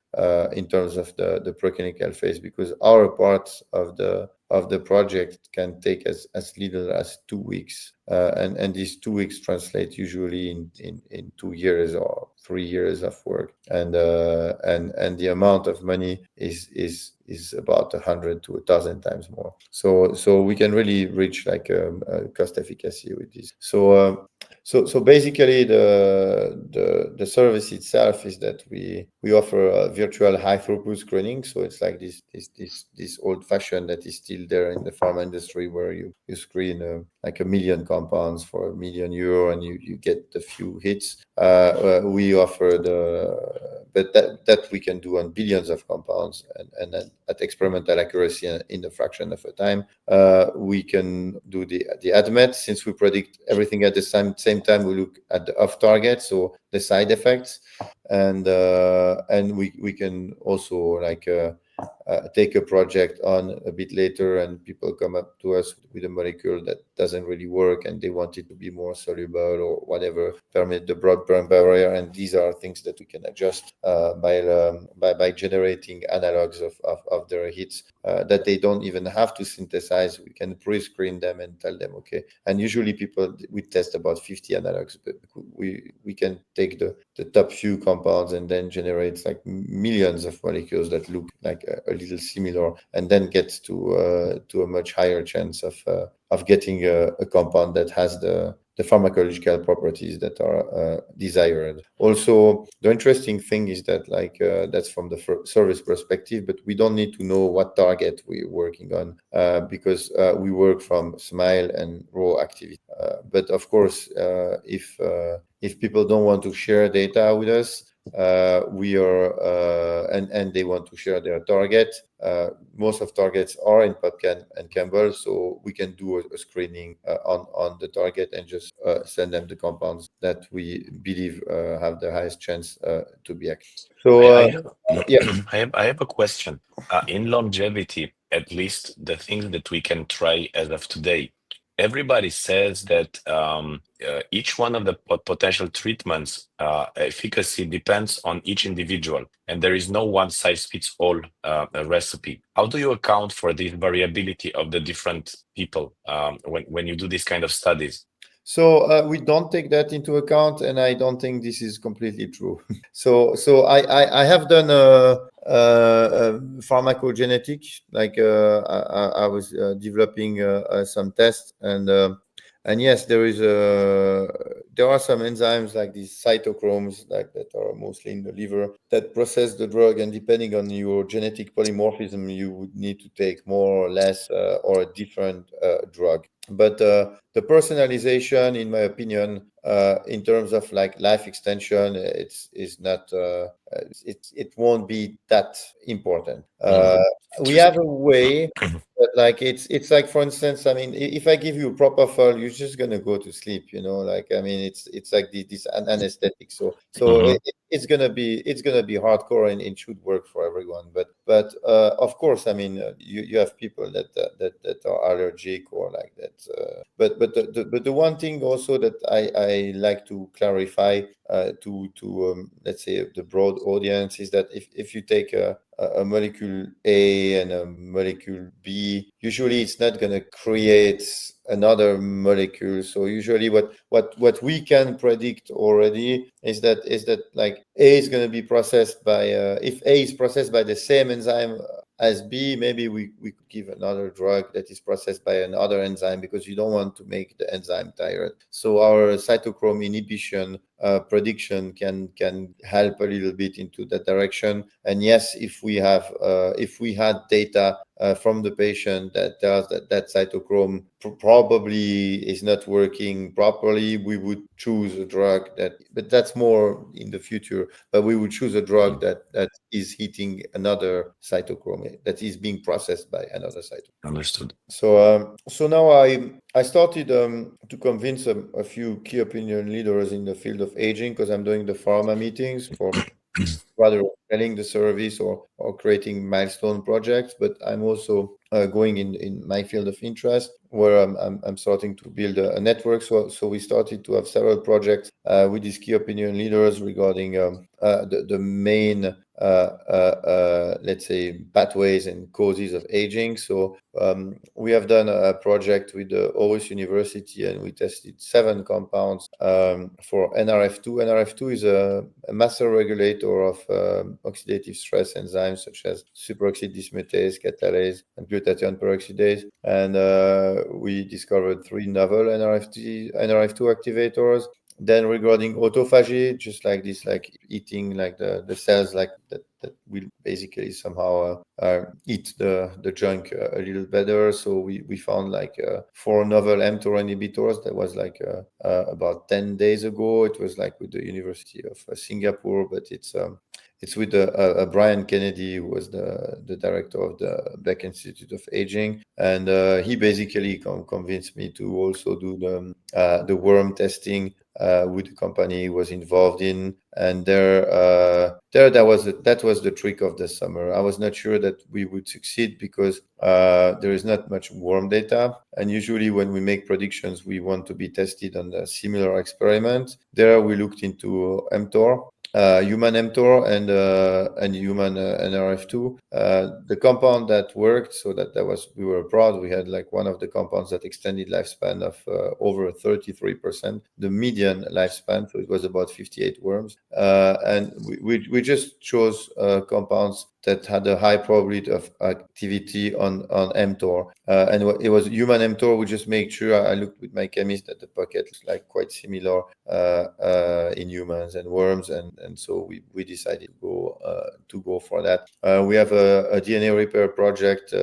in terms of the preclinical phase, because our parts of the project can take as little as 2 weeks, and these 2 weeks translate usually in 2 years or 3 years of work, and the amount of money is about 100 to 1,000 times more. So we can really reach like a cost efficacy with this. So basically the service itself is that we offer a virtual high throughput screening. So it's like this old fashioned that is still there in the pharma industry, where you screen like 1 million compounds for €1 million, and you get a few hits. We offer but that we can do on billions of compounds, and at experimental accuracy in a fraction of a time. We can do the ADMET, since we predict everything at the same time. We look at the off target, so the side effects, and we can also like take a project on a bit later, and people come up to us with a molecule that doesn't really work and they want it to be more soluble or whatever, permit the blood-brain barrier, and these are things that we can adjust by generating analogs of their hits that they don't even have to synthesize. We can pre-screen them and tell them okay. And usually we test about 50 analogs, but we can take the top few compounds and then generate like millions of molecules that look like a little similar, and then get to a much higher chance of getting a compound that has the pharmacological properties that are desired. Also, the interesting thing is that like that's from the service perspective, but we don't need to know what target we're working on because we work from SMILE and raw activity. But of course, if people don't want to share data with us, we are and they want to share their target. Most of targets are in PubChem and Campbell, so we can do a screening on the target and just send them the compounds that we believe have the highest chance to be active. So I have, yeah. I have a question. In longevity, at least the things that we can try as of today, everybody says that each one of the potential treatments efficacy depends on each individual, and there is no one size fits all recipe. How do you account for this variability of the different people when you do this kind of studies? So we don't take that into account, and I don't think this is completely true. So I have done pharmacogenetics, like I was developing some tests, and yes, there are some enzymes like these cytochromes like that are mostly in the liver that process the drug, and depending on your genetic polymorphism, you would need to take more or less or a different drug. But the personalization, in my opinion, in terms of like life extension, is not. It won't be that important. We have a way, but like it's like, for instance, I mean, if I give you propofol, you're just gonna go to sleep. Like I mean, it's like this anesthetic. So Mhm. it's gonna be hardcore, and it should work for everyone. But of course, I mean, you have people that are allergic or like that. But the one thing also that I like to clarify to let's say the broad audience is that if you take a molecule A and a molecule B, usually it's not going to create another molecule. So usually what we can predict already is that like A is going to be processed by if A is processed by the same enzyme as B, maybe we could give another drug that is processed by another enzyme, because you don't want to make the enzyme tired. So our cytochrome inhibition prediction can help a little bit into that direction. And yes, if we had data from the patient that tells that cytochrome probably is not working properly, we would choose a drug but that's more in the future. But we would choose a drug that is hitting another cytochrome, that is being processed by another cytochrome. Understood. So now I started to convince a few key opinion leaders in the field of aging, because I'm doing the pharma meetings for rather selling the service or creating milestone projects. But I'm also going in my field of interest, where I'm starting to build a network. So we started to have several projects with these key opinion leaders regarding the main let's say pathways and causes of aging. So we have done a project with the Aarhus University, and we tested 7 compounds for NRF2. NRF2 is a master regulator of oxidative stress enzymes such as superoxide dismutase, catalase, and glutathione peroxidase. And we discovered 3 novel NRF2 activators. Then regarding autophagy, just like this, like eating like the cells like that will basically somehow eat the junk a little better. So we found like 4 novel mTOR inhibitors. That was like about 10 days ago. It was like with the University of Singapore, but it's with Brian Kennedy, who was the director of the Beck Institute of Aging, and he basically convinced me to also do the worm testing with the company he was involved in. And that was the trick of the summer. I was not sure that we would succeed, because there is not much worm data, and usually when we make predictions, we want to be tested on a similar experiment. There we looked into mTOR, human mTOR and human NRF2. The compound that worked, so we were proud. We had like one of the compounds that extended lifespan of over 33%, the median lifespan. So it was about 58 worms, and we just chose compounds that had a high probability of activity on mTOR. And it was human mTOR. We just made sure, I looked with my chemist, that the pocket is like quite similar in humans and worms, and so we decided to go for that. We have a DNA repair project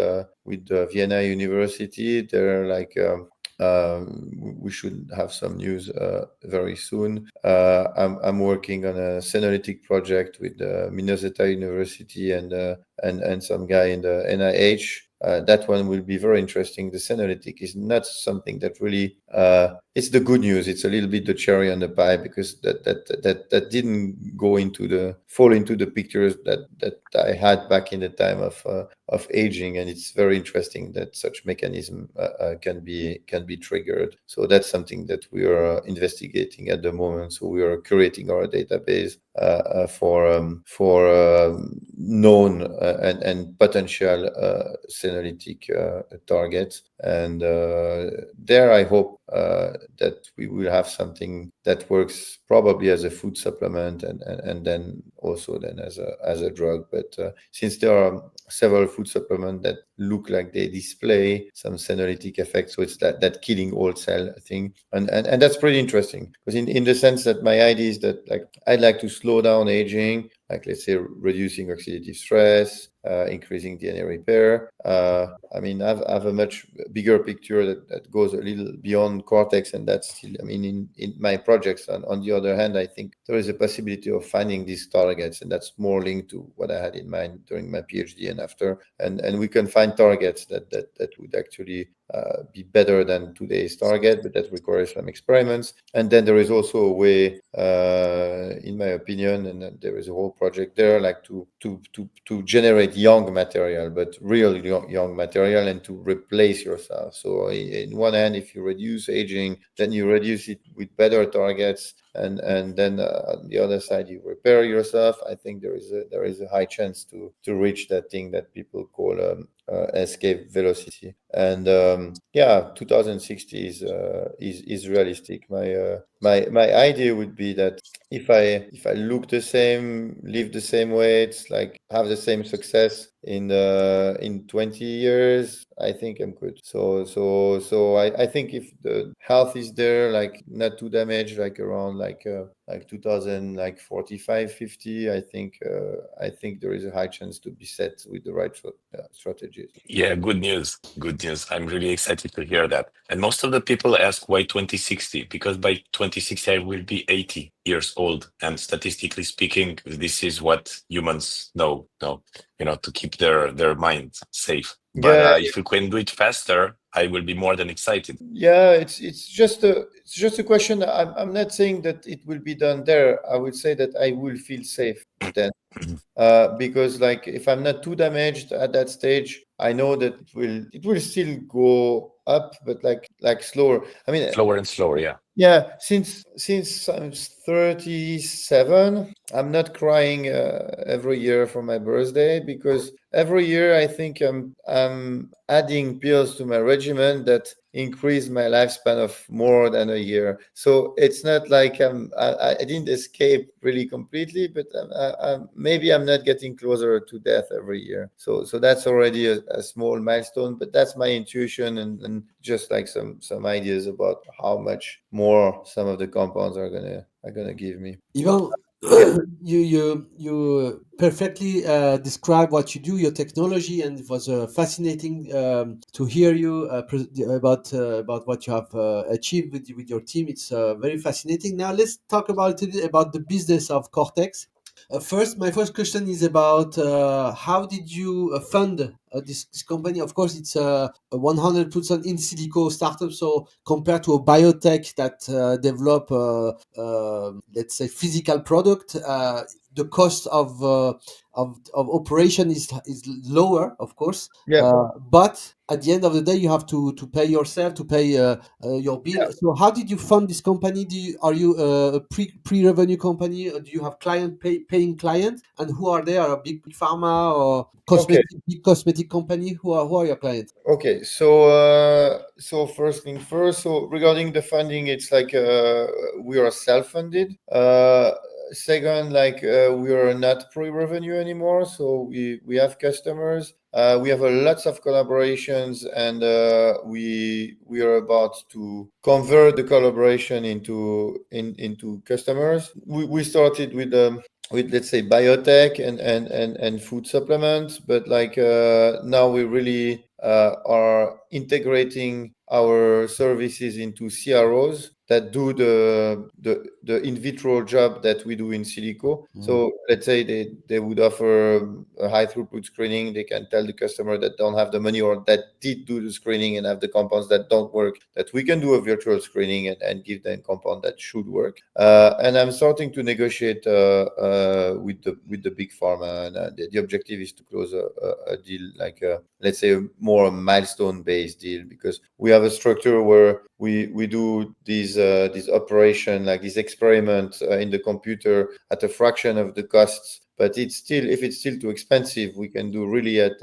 with Vienna University. They're like we should have some news very soon. I'm working on a senolytic project with Minnesota University and some guy in the NIH. That one will be very interesting. The senolytic is not something that really it's the good news. It's a little bit the cherry on the pie, because that didn't fall into the pictures that I had back in the time of aging, and it's very interesting that such mechanism can be triggered. So that's something that we are investigating at the moment. So we are curating our database for known and potential senolytic targets. And there I hope that we will have something that works probably as a food supplement and then also then as a drug. But since there are several food supplements that look like they display some senolytic effects, so it's that killing all cell thing, and that's pretty interesting, because in the sense that my idea is that like I'd like to slow down aging, like let's say reducing oxidative stress, increasing DNA repair. I mean, I have a much bigger picture that goes a little beyond Cortex, and that's still, I mean, in my projects. On the other hand, I think there is a possibility of finding these targets, and that's more linked to what I had in mind during my PhD and after. And we can find targets that would actually be better than today's target, but that requires some experiments. And then there is also a way, in my opinion, and there is a whole project there, like to generate young material, but real young material, and to replace yourself. So in one hand, if you reduce aging, then you reduce it with better targets, and then on the other side you repair yourself. I think there is a high chance to reach that thing that people call escape velocity. And yeah, 2060 is realistic. My idea would be that if I look the same, live the same way, it's like have the same success in 20 years, I think I'm good. So I think if the health is there, like not too damaged, like around like 2000, like 45, 50, I think there is a high chance to be set with the right strategies. Yeah, good news. Good news. I'm really excited to hear that. And most of the people ask why 2060? Because by 2060, I will be 80 years old. And statistically speaking, this is what humans know, to keep their mind safe. But Yeah, if we can do it faster, I will be more than excited. yeah, it's just a question. I'm not saying that it will be done there. I would say that I will feel safe then. Because like if I'm not too damaged at that stage, I know that it will still go up, but like slower. I mean, Slower and slower, yeah. yeah, since I'm 37, I'm not crying every year for my birthday, because every year I think I'm adding pills to my regimen that increase my lifespan of more than a year. So it's not like I didn't escape really completely, but maybe I'm not getting closer to death every year. So that's already a small milestone, but that's my intuition, and just like some ideas about how much more some of the compounds are gonna give me. Ivan, Yeah. you perfectly describe what you do, your technology, and it was fascinating to hear you about what you have achieved with your team. It's very fascinating. Now let's talk about the business of Cortex. My first question is about how did you fund this company? Of course, it's a 100% in silico startup. So compared to a biotech that develop, let's say, physical product, the cost of operation is lower, of course. Yeah. But at the end of the day, you have to pay yourself, to pay your bill. So how did you fund this company? Are you a pre revenue company? Do you have paying clients? And who are they? Are a big pharma or Okay. big cosmetic company? Who are your clients? Okay, so first thing first. So regarding the funding, it's like we are self-funded. Second, like we are not pre-revenue anymore, so we have customers. We have lots of collaborations, and we are about to convert the collaboration into customers. We started with let's say biotech and food supplements, but like now we really are integrating our services into CROs that do the in vitro job that we do in silico. So let's say they would offer a high throughput screening. They can tell the customer that don't have the money, or that did do the screening and have the compounds that don't work, that we can do a virtual screening and give them compound that should work. And I'm starting to negotiate with the big pharma, and the objective is to close a deal, like let's say more milestone based deal, because we have a structure where we do these operation, like this experiment in the computer at a fraction of the costs. But it's still, if it's still too expensive, we can do really at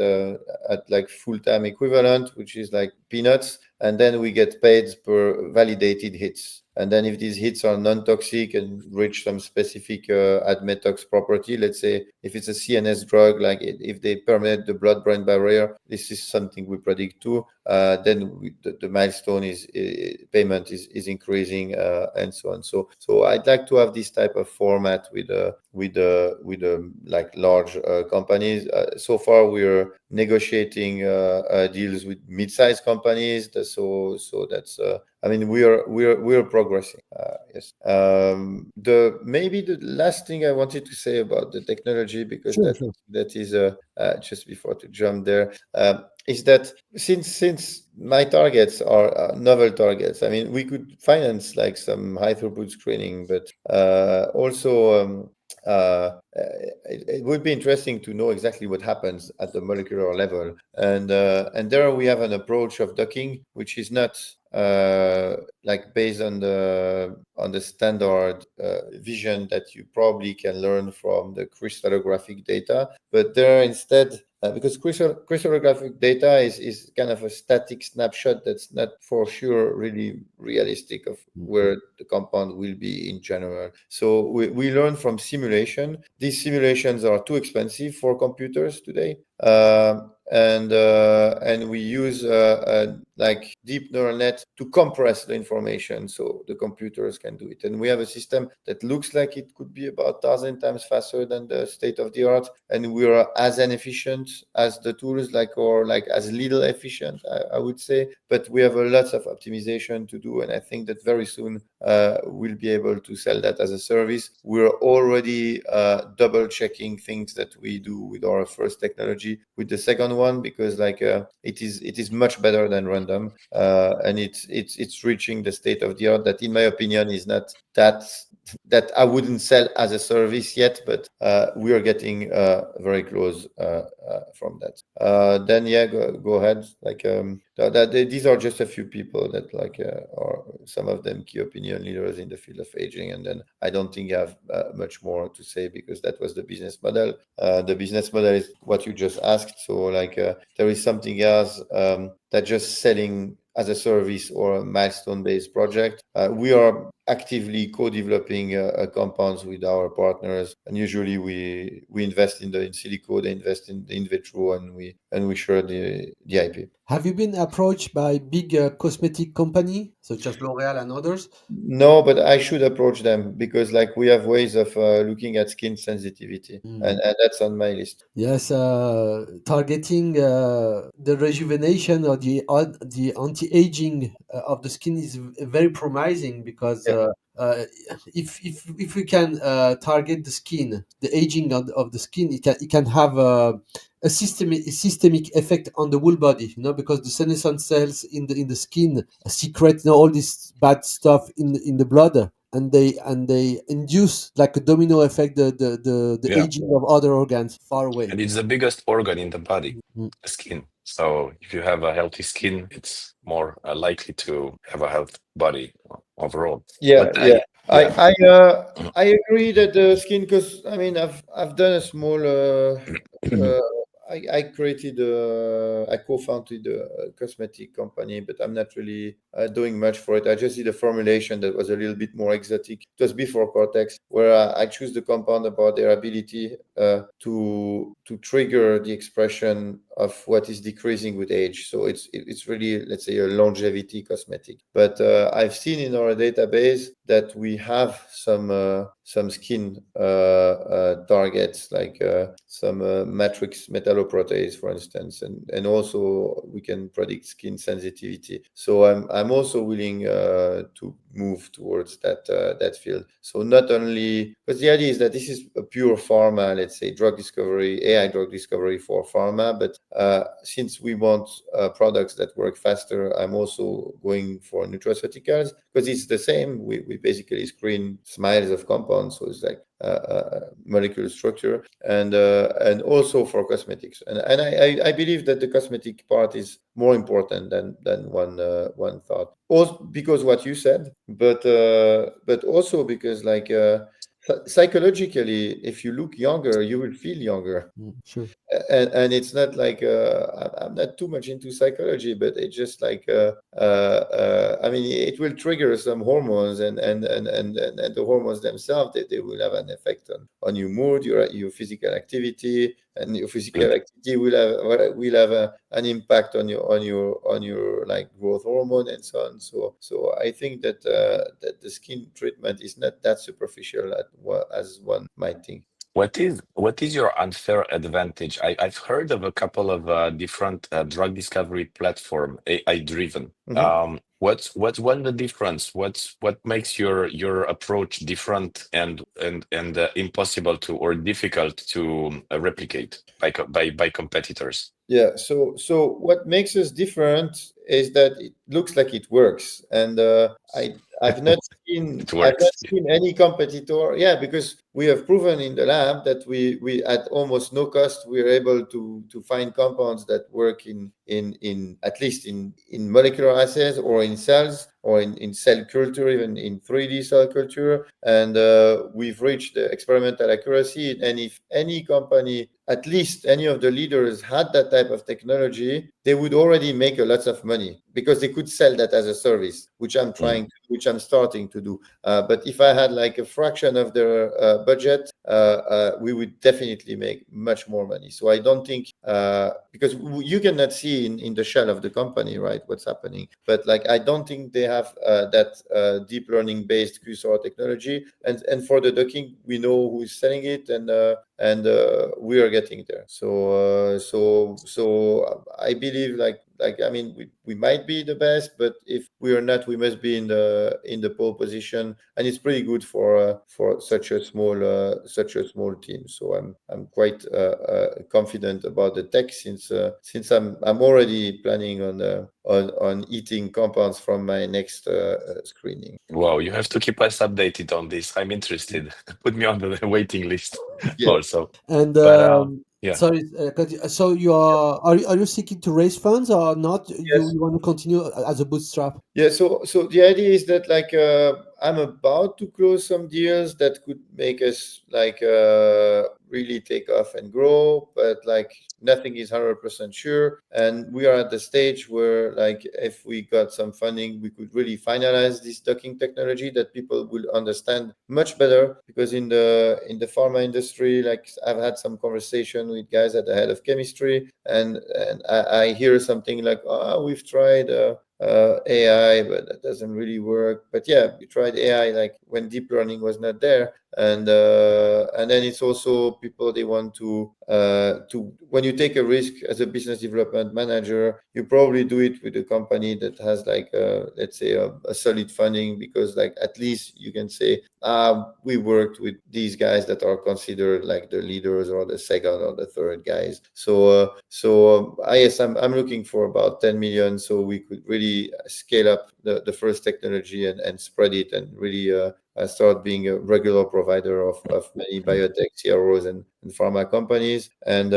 like full-time equivalent, which is like peanuts, and then we get paid per validated hits. And then if these hits are non-toxic and reach some specific admetox property, let's say if it's a CNS drug, like if they permeate the blood-brain barrier, this is something we predict too. Then the milestone is payment is increasing, and so on. So I'd like to have this type of format with a like large companies. So far, we're negotiating deals with mid-sized companies. So that's I mean, we are progressing. Yes. The maybe the last thing I wanted to say about the technology, because Sure, sure. that is just before to jump there, is that since my targets are novel targets, I mean, we could finance like some high throughput screening, but also. It would be interesting to know exactly what happens at the molecular level, and there we have an approach of docking, which is not like based on the standard vision that you probably can learn from the crystallographic data, but there instead because crystallographic data is kind of a static snapshot that's not for sure really realistic of where the compound will be in general. So we learn from simulation. These simulations are too expensive for computers today. And we use like deep neural net to compress the information so the computers can do it. And we have a system that looks like it could be about 1,000 times faster than the state of the art, and we are as inefficient as the tools, or like as little efficient, I would say. But we have a lot of optimization to do, and I think that very soon we'll be able to sell that as a service. We're already double checking things that we do with our first technology with the second one, because it is much better than random, and it's reaching the state of the art that, in my opinion, is not that I wouldn't sell as a service yet, but we are getting very close from that. Then yeah, go ahead. These are just a few people that are some of them key opinion leaders in the field of aging, and then I don't think I have much more to say, because that was the business model. The business model is what you just asked. So there is something else that just selling as a service or a milestone-based project. We are actively co-developing compounds with our partners, and usually we invest in silico, they invest in the in vitro, and we share the IP. Have you been approached by big cosmetic company such as L'Oreal and others? No, but I should approach them, because we have ways of looking at skin sensitivity, and that's on my list. Yes, targeting the rejuvenation or the anti-aging of the skin is very promising, because Yeah, if we can target the skin, the aging of the skin, it can have a systemic effect on the whole body. Because the senescent cells in the skin secrete all this bad stuff in the blood, and they induce like a domino effect the Yeah. aging of other organs far away. And it's the biggest organ in the body, Mm. the skin. So if you have a healthy skin, it's more likely to have a healthy body overall. yeah, But yeah. yeah. I agree that the skin, because I mean I've done a small uh, I created I co-founded a cosmetic company, but I'm not really doing much for it. I just did a formulation that was a little bit more exotic. It was before Cortex, where I choose the compound about their ability to trigger the expression of what is decreasing with age. So it's really, let's say, a longevity cosmetic. But I've seen in our database that we have some skin targets, like some matrix metalloprotease, for instance, and also we can predict skin sensitivity. So I'm also willing to move towards that field. So not only, because the idea is that this is a pure pharma, let's say, drug discovery, AI drug discovery for pharma, but since we want products that work faster, I'm also going for nutraceuticals, because it's the same. We basically screen smiles of compounds, so it's like molecular structure, and also for cosmetics. And I believe that the cosmetic part is more important than one thought. Also because what you said, but also because psychologically, if you look younger, you will feel younger. Sure. And it's not like I'm not too much into psychology, but it's just I mean, it will trigger some hormones, and the hormones themselves, they will have an effect on your mood, your physical activity, and your physical activity will have an impact on your like growth hormone and so on. So I think that the skin treatment is not that superficial as one might think. what is your unfair advantage? I've heard of a couple of different drug discovery platform, AI driven. What's one the difference? What makes your approach different and impossible to or difficult to replicate by competitors? Yeah. So what makes us different is that it looks like it works, and I've not seen It I've not works. seen any competitor. Yeah, because we have proven in the lab that we at almost no cost we are able to find compounds that work in at least in molecular assays or in cells or in cell culture, even in 3D cell culture, and we've reached the experimental accuracy. And if any company, at least any of the leaders, had that type of technology, they would already make a lot of money because they could sell that as a service, Mm. which I'm starting to do. But if I had like a fraction of their budget, we would definitely make much more money. So I don't think because you cannot see in the shell of the company, right, what's happening. But like I don't think they have that deep learning based QSOR technology. And for the docking, we know who is selling it, and we are getting there. So I believe like I mean we might be the best, but if we are not, we must be in the pole position, and it's pretty good for such a small team. So I'm quite confident about the tech since I'm already planning on eating compounds from my next screening. Wow, you have to keep us updated on this. I'm interested. Put me on the waiting list Yeah. also. And But yeah. sorry, so are you seeking to raise funds or not? You Yes. want to continue as a bootstrap? Yeah, so the idea is that like I'm about to close some deals that could make us like really take off and grow, but like nothing is 100% sure. And we are at the stage where like if we got some funding, we could really finalize this docking technology that people will understand much better. Because in the pharma industry, like I've had some conversation with guys at the head of chemistry, and I hear something like, oh, we've tried. AI, but that doesn't really work. But yeah, we tried AI like when deep learning was not there, and then it's also people they want to when you take a risk as a business development manager, you probably do it with a company that has like let's say a solid funding, because like at least you can say we worked with these guys that are considered like the leaders or the second or the third guys. I guess I'm looking for about 10 million, so we could really scale up the first technology and spread it and really start being a regular provider of many biotech CROs and pharma companies, and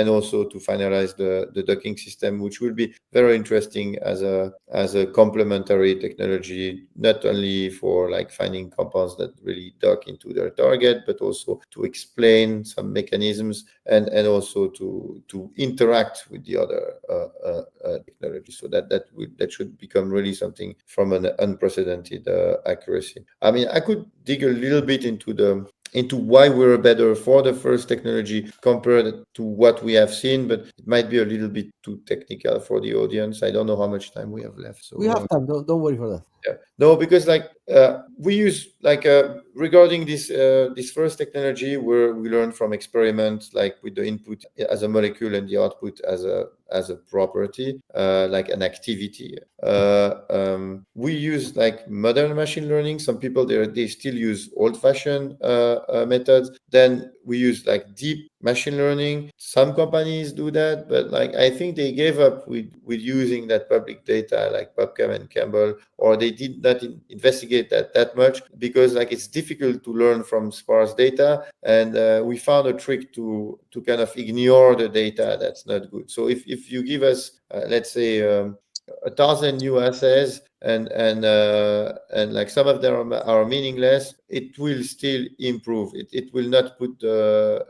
also to finalize the docking system, which will be very interesting as a complementary technology, not only for like finding compounds that really dock into their target, but also to explain some mechanisms and also to interact with the other technology. So that should become really something from an unprecedented accuracy. I mean, I could dig a little bit into why we're better for the first technology compared to what we have seen, but it might be a little bit too technical for the audience. I don't know how much time we have left. We have time. Don't worry for that. Yeah. No, because like we use like regarding this first technology where we learn from experiments, like with the input as a molecule and the output as a property, like an activity. We use like modern machine learning. Some people they still use old-fashioned methods. Then we use like deep machine learning. Some companies do that, but like I think they gave up with using that public data like PubChem and Campbell, or they did not investigate that much, because like it's difficult to learn from sparse data, and we found a trick to kind of ignore the data that's not good. So if you give us let's say 1,000 new assays, and like some of them are meaningless, it will still improve. It will not put the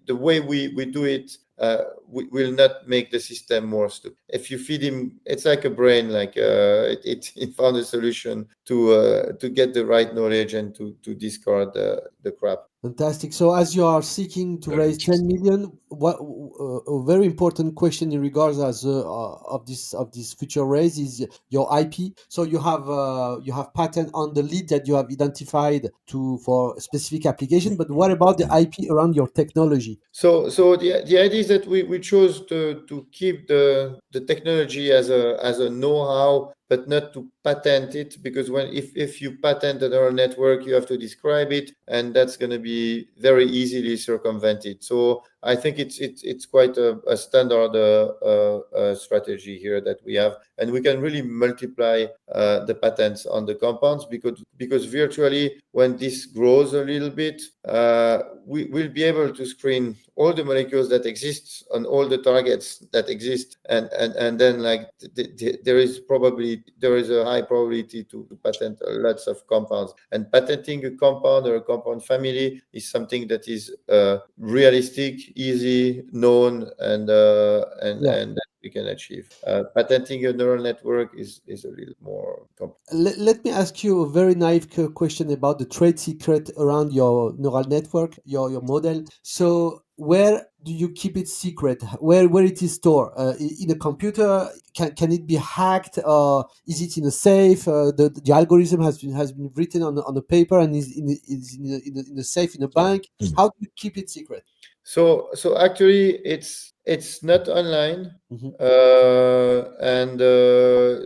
way we do it will not make the system more stupid. If you feed him, it's like a brain, like it found a solution to get the right knowledge and to discard the crap. Fantastic. So, as you are seeking to Very raise 10 interesting. million, what a very important question in regards as of this future raise is your IP. So you have patent on the lead that you have identified to for a specific application. But what about the IP around your technology? So the idea is that we chose to keep the technology as a know-how, but not to patent it, because when if you patent a neural network, you have to describe it, and that's going to be very easily circumvented. So I think it's quite a standard strategy here that we have, and we can really multiply the patents on the compounds, because virtually when this grows a little bit, we will be able to screen all the molecules that exist on all the targets that exist, and then like there is a high probability to patent lots of compounds. And patenting a compound or a compound family is something that is realistic, easy, known, Yeah. and that we can achieve. Patenting a neural network is a little more complex. Let me ask you a very naive question about the trade secret around your neural network, your model. So, where do you keep it secret? Where it is stored? In a computer? Can it be hacked? Is it in a safe? The algorithm has been written on a paper and is in a safe in a Yeah. bank. How do you keep it secret? So actually, it's not online, Mhm. and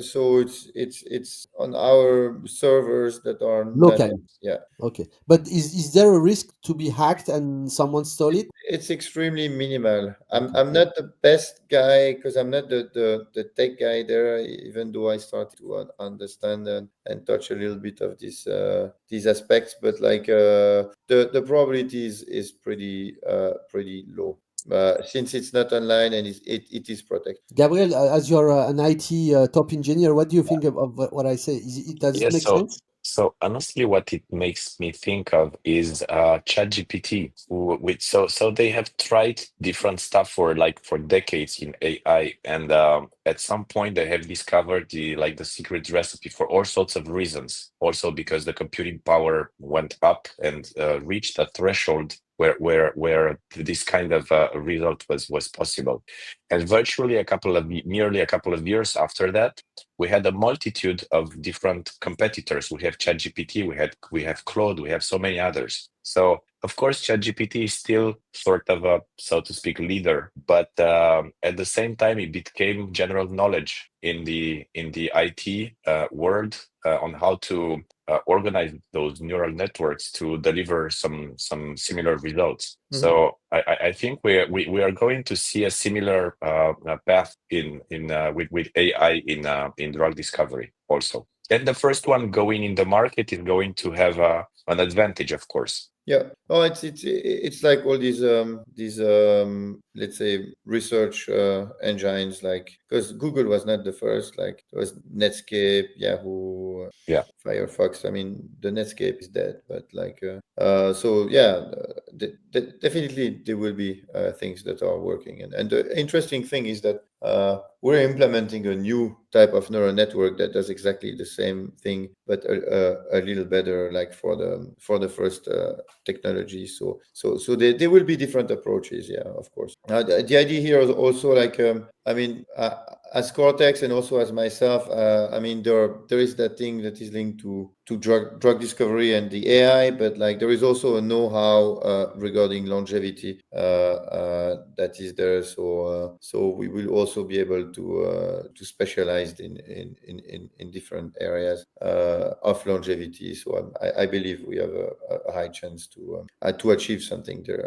so it's on our servers that are not. Locally. Yeah, Okay. But is there a risk to be hacked and someone stole it? it's extremely minimal. Okay. I'm not the best guy, because I'm not the tech guy there, even though I started to understand and touch a little bit of these aspects. But like the probability is pretty low, since it's not online and it is protected. Gabriel, as you're an IT top engineer, what do you think of what I say? Does it Yes, make so sense? so honestly, what it makes me think of is ChatGPT. So they have tried different stuff for decades in AI, and at some point they have discovered the secret recipe for all sorts of reasons. Also because the computing power went up and reached a threshold where this kind of result was possible, and virtually nearly a couple of years after that, we had a multitude of different competitors. We have ChatGPT, we have Claude, we have so many others. So of course, ChatGPT is still sort of a, so to speak, leader, but at the same time, it became general knowledge in the IT world on how to organize those neural networks to deliver some similar results. Mhm. So I think we are going to see a similar path in with AI in drug discovery also. And the first one going in the market is going to have an advantage, of course. Yeah. Oh, it's like all these let's say research engines, like, because Google was not the first. Like, it was Netscape, Yahoo, Yeah. Firefox. I mean, the Netscape is dead, but like so yeah, definitely there will be things that are working, and the interesting thing is that we're implementing a new type of neural network that does exactly the same thing, but a little better, like for the first technology. So there will be different approaches. Yeah, of course. The idea here is also like I mean, as Cortex and also as myself, I mean, there is that thing that is linked to drug discovery and the AI, but like there is also a know-how regarding longevity that is there. So we will also be able to specialize in different areas of longevity. So I believe we have a high chance to achieve something there.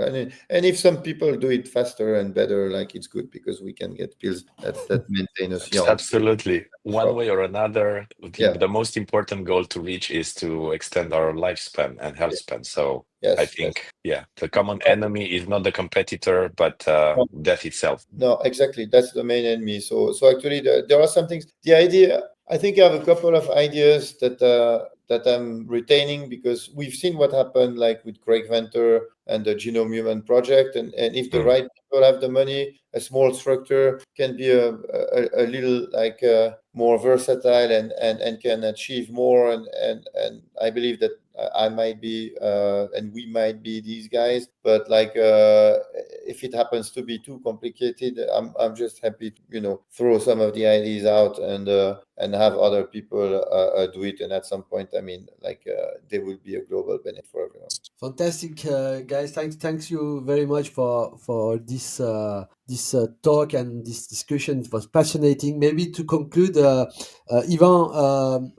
And if some people do it faster and better, like, it's good, because we can get pills that maintain us young. Absolutely. One way or another, Yeah. the most important goal to reach is to extend our lifespan and health span. So I Yes. Yes. think, yeah, the common enemy is not the competitor, but death itself. No, exactly. That's the main enemy. So actually, there are some things. The idea, I think, I have a couple of ideas that I'm retaining, because we've seen what happened, like with Craig Venter and the Genome Human project, and if the Mm. right people have the money, a small structure can be a little more versatile and can achieve more. And I believe that I might be and we might be these guys, but like if it happens to be too complicated, I'm just happy to, you know, throw some of the ideas out and have other people do it. And at some point, I mean, like there will be a global benefit for everyone. Fantastic, guys! Thanks you very much for this talk and this discussion. It was fascinating. Maybe to conclude, Ivan,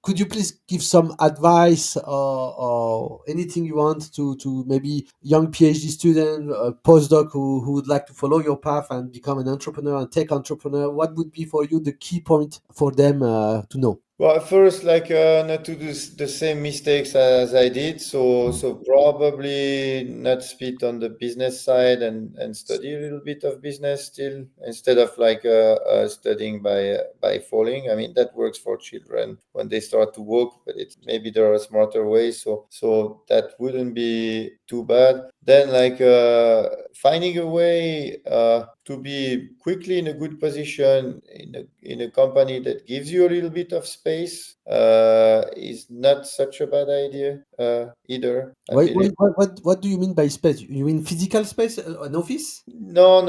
could you please give some advice or anything you want to maybe young PhD student, postdoc who would like to follow your path and become an entrepreneur and tech entrepreneur? What would be for you the key point for them to know? Well, first, like not to do the same mistakes as I did. So probably not spit on the business side and study a little bit of business still instead of like studying by falling. I mean, that works for children when they start to walk, but it's maybe there are smarter ways. So that wouldn't be too bad. Then like finding a way to be quickly in a good position in a company that gives you a little bit of space is not such a bad idea either, I believe. What do you mean by space? You mean physical space, an office? No,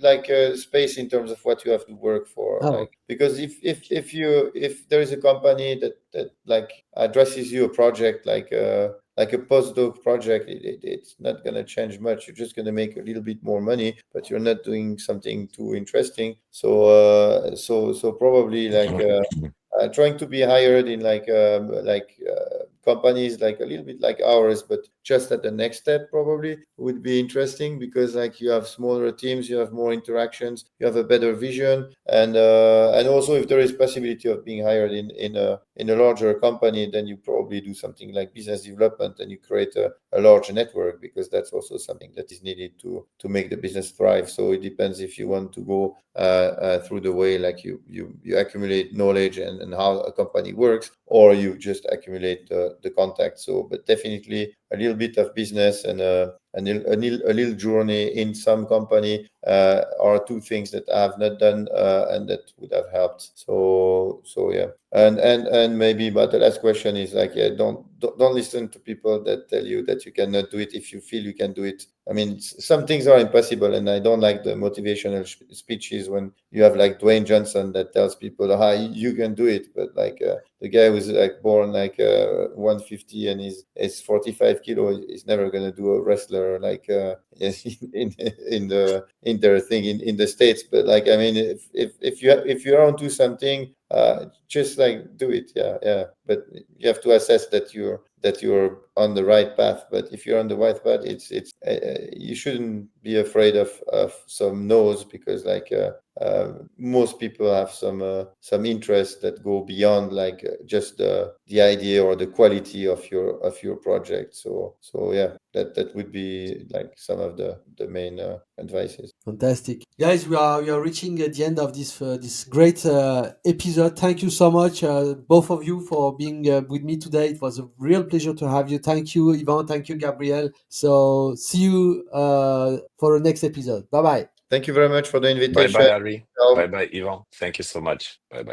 like space in terms of what you have to work for, Oh, like because if there is a company that like addresses you a project like a postdoc project, it's not going to change much. You're just going to make a little bit more money, but you're not doing something too interesting. So probably like trying to be hired in like companies like a little bit like ours, but just at the next step probably would be interesting because like you have smaller teams, you have more interactions, you have a better vision, and also if there is possibility of being hired in a larger company, then you probably do something like business development and you create a large network because that's also something that is needed to make the business thrive. So it depends if you want to go through the way like you accumulate knowledge and how a company works, or you just accumulate the contacts. So, but definitely a little bit of business and a little journey in some company are two things that I have not done and that would have helped. So yeah. And maybe, but the last question is like, yeah, don't listen to people that tell you that you cannot do it if you feel you can do it. I mean, some things are impossible, and I don't like the motivational speeches when you have like Dwayne Johnson that tells people, "Hi, you can do it," but like the guy who's like born like 150 and is 45 kilo is never gonna do a wrestler like in their thing in the States. But like, I mean, if you're onto something, just like do it. Yeah, but you have to assess that you're on the right path. But if you're on the right path, it's you shouldn't be afraid of some no's because like most people have some interests that go beyond like just the idea or the quality of your project. So yeah, that would be like some of the main advices. fantastic, guys! We are reaching the end of this great episode. Thank you so much, both of you, for being with me today. It was a real pleasure to have you. Thank you, Ivan. Thank you, Gabriel. So see you for the next episode. Bye bye. Thank you very much for the Bye invitation. bye, Ari. Bye bye, Ivan. Thank you so much. Bye bye.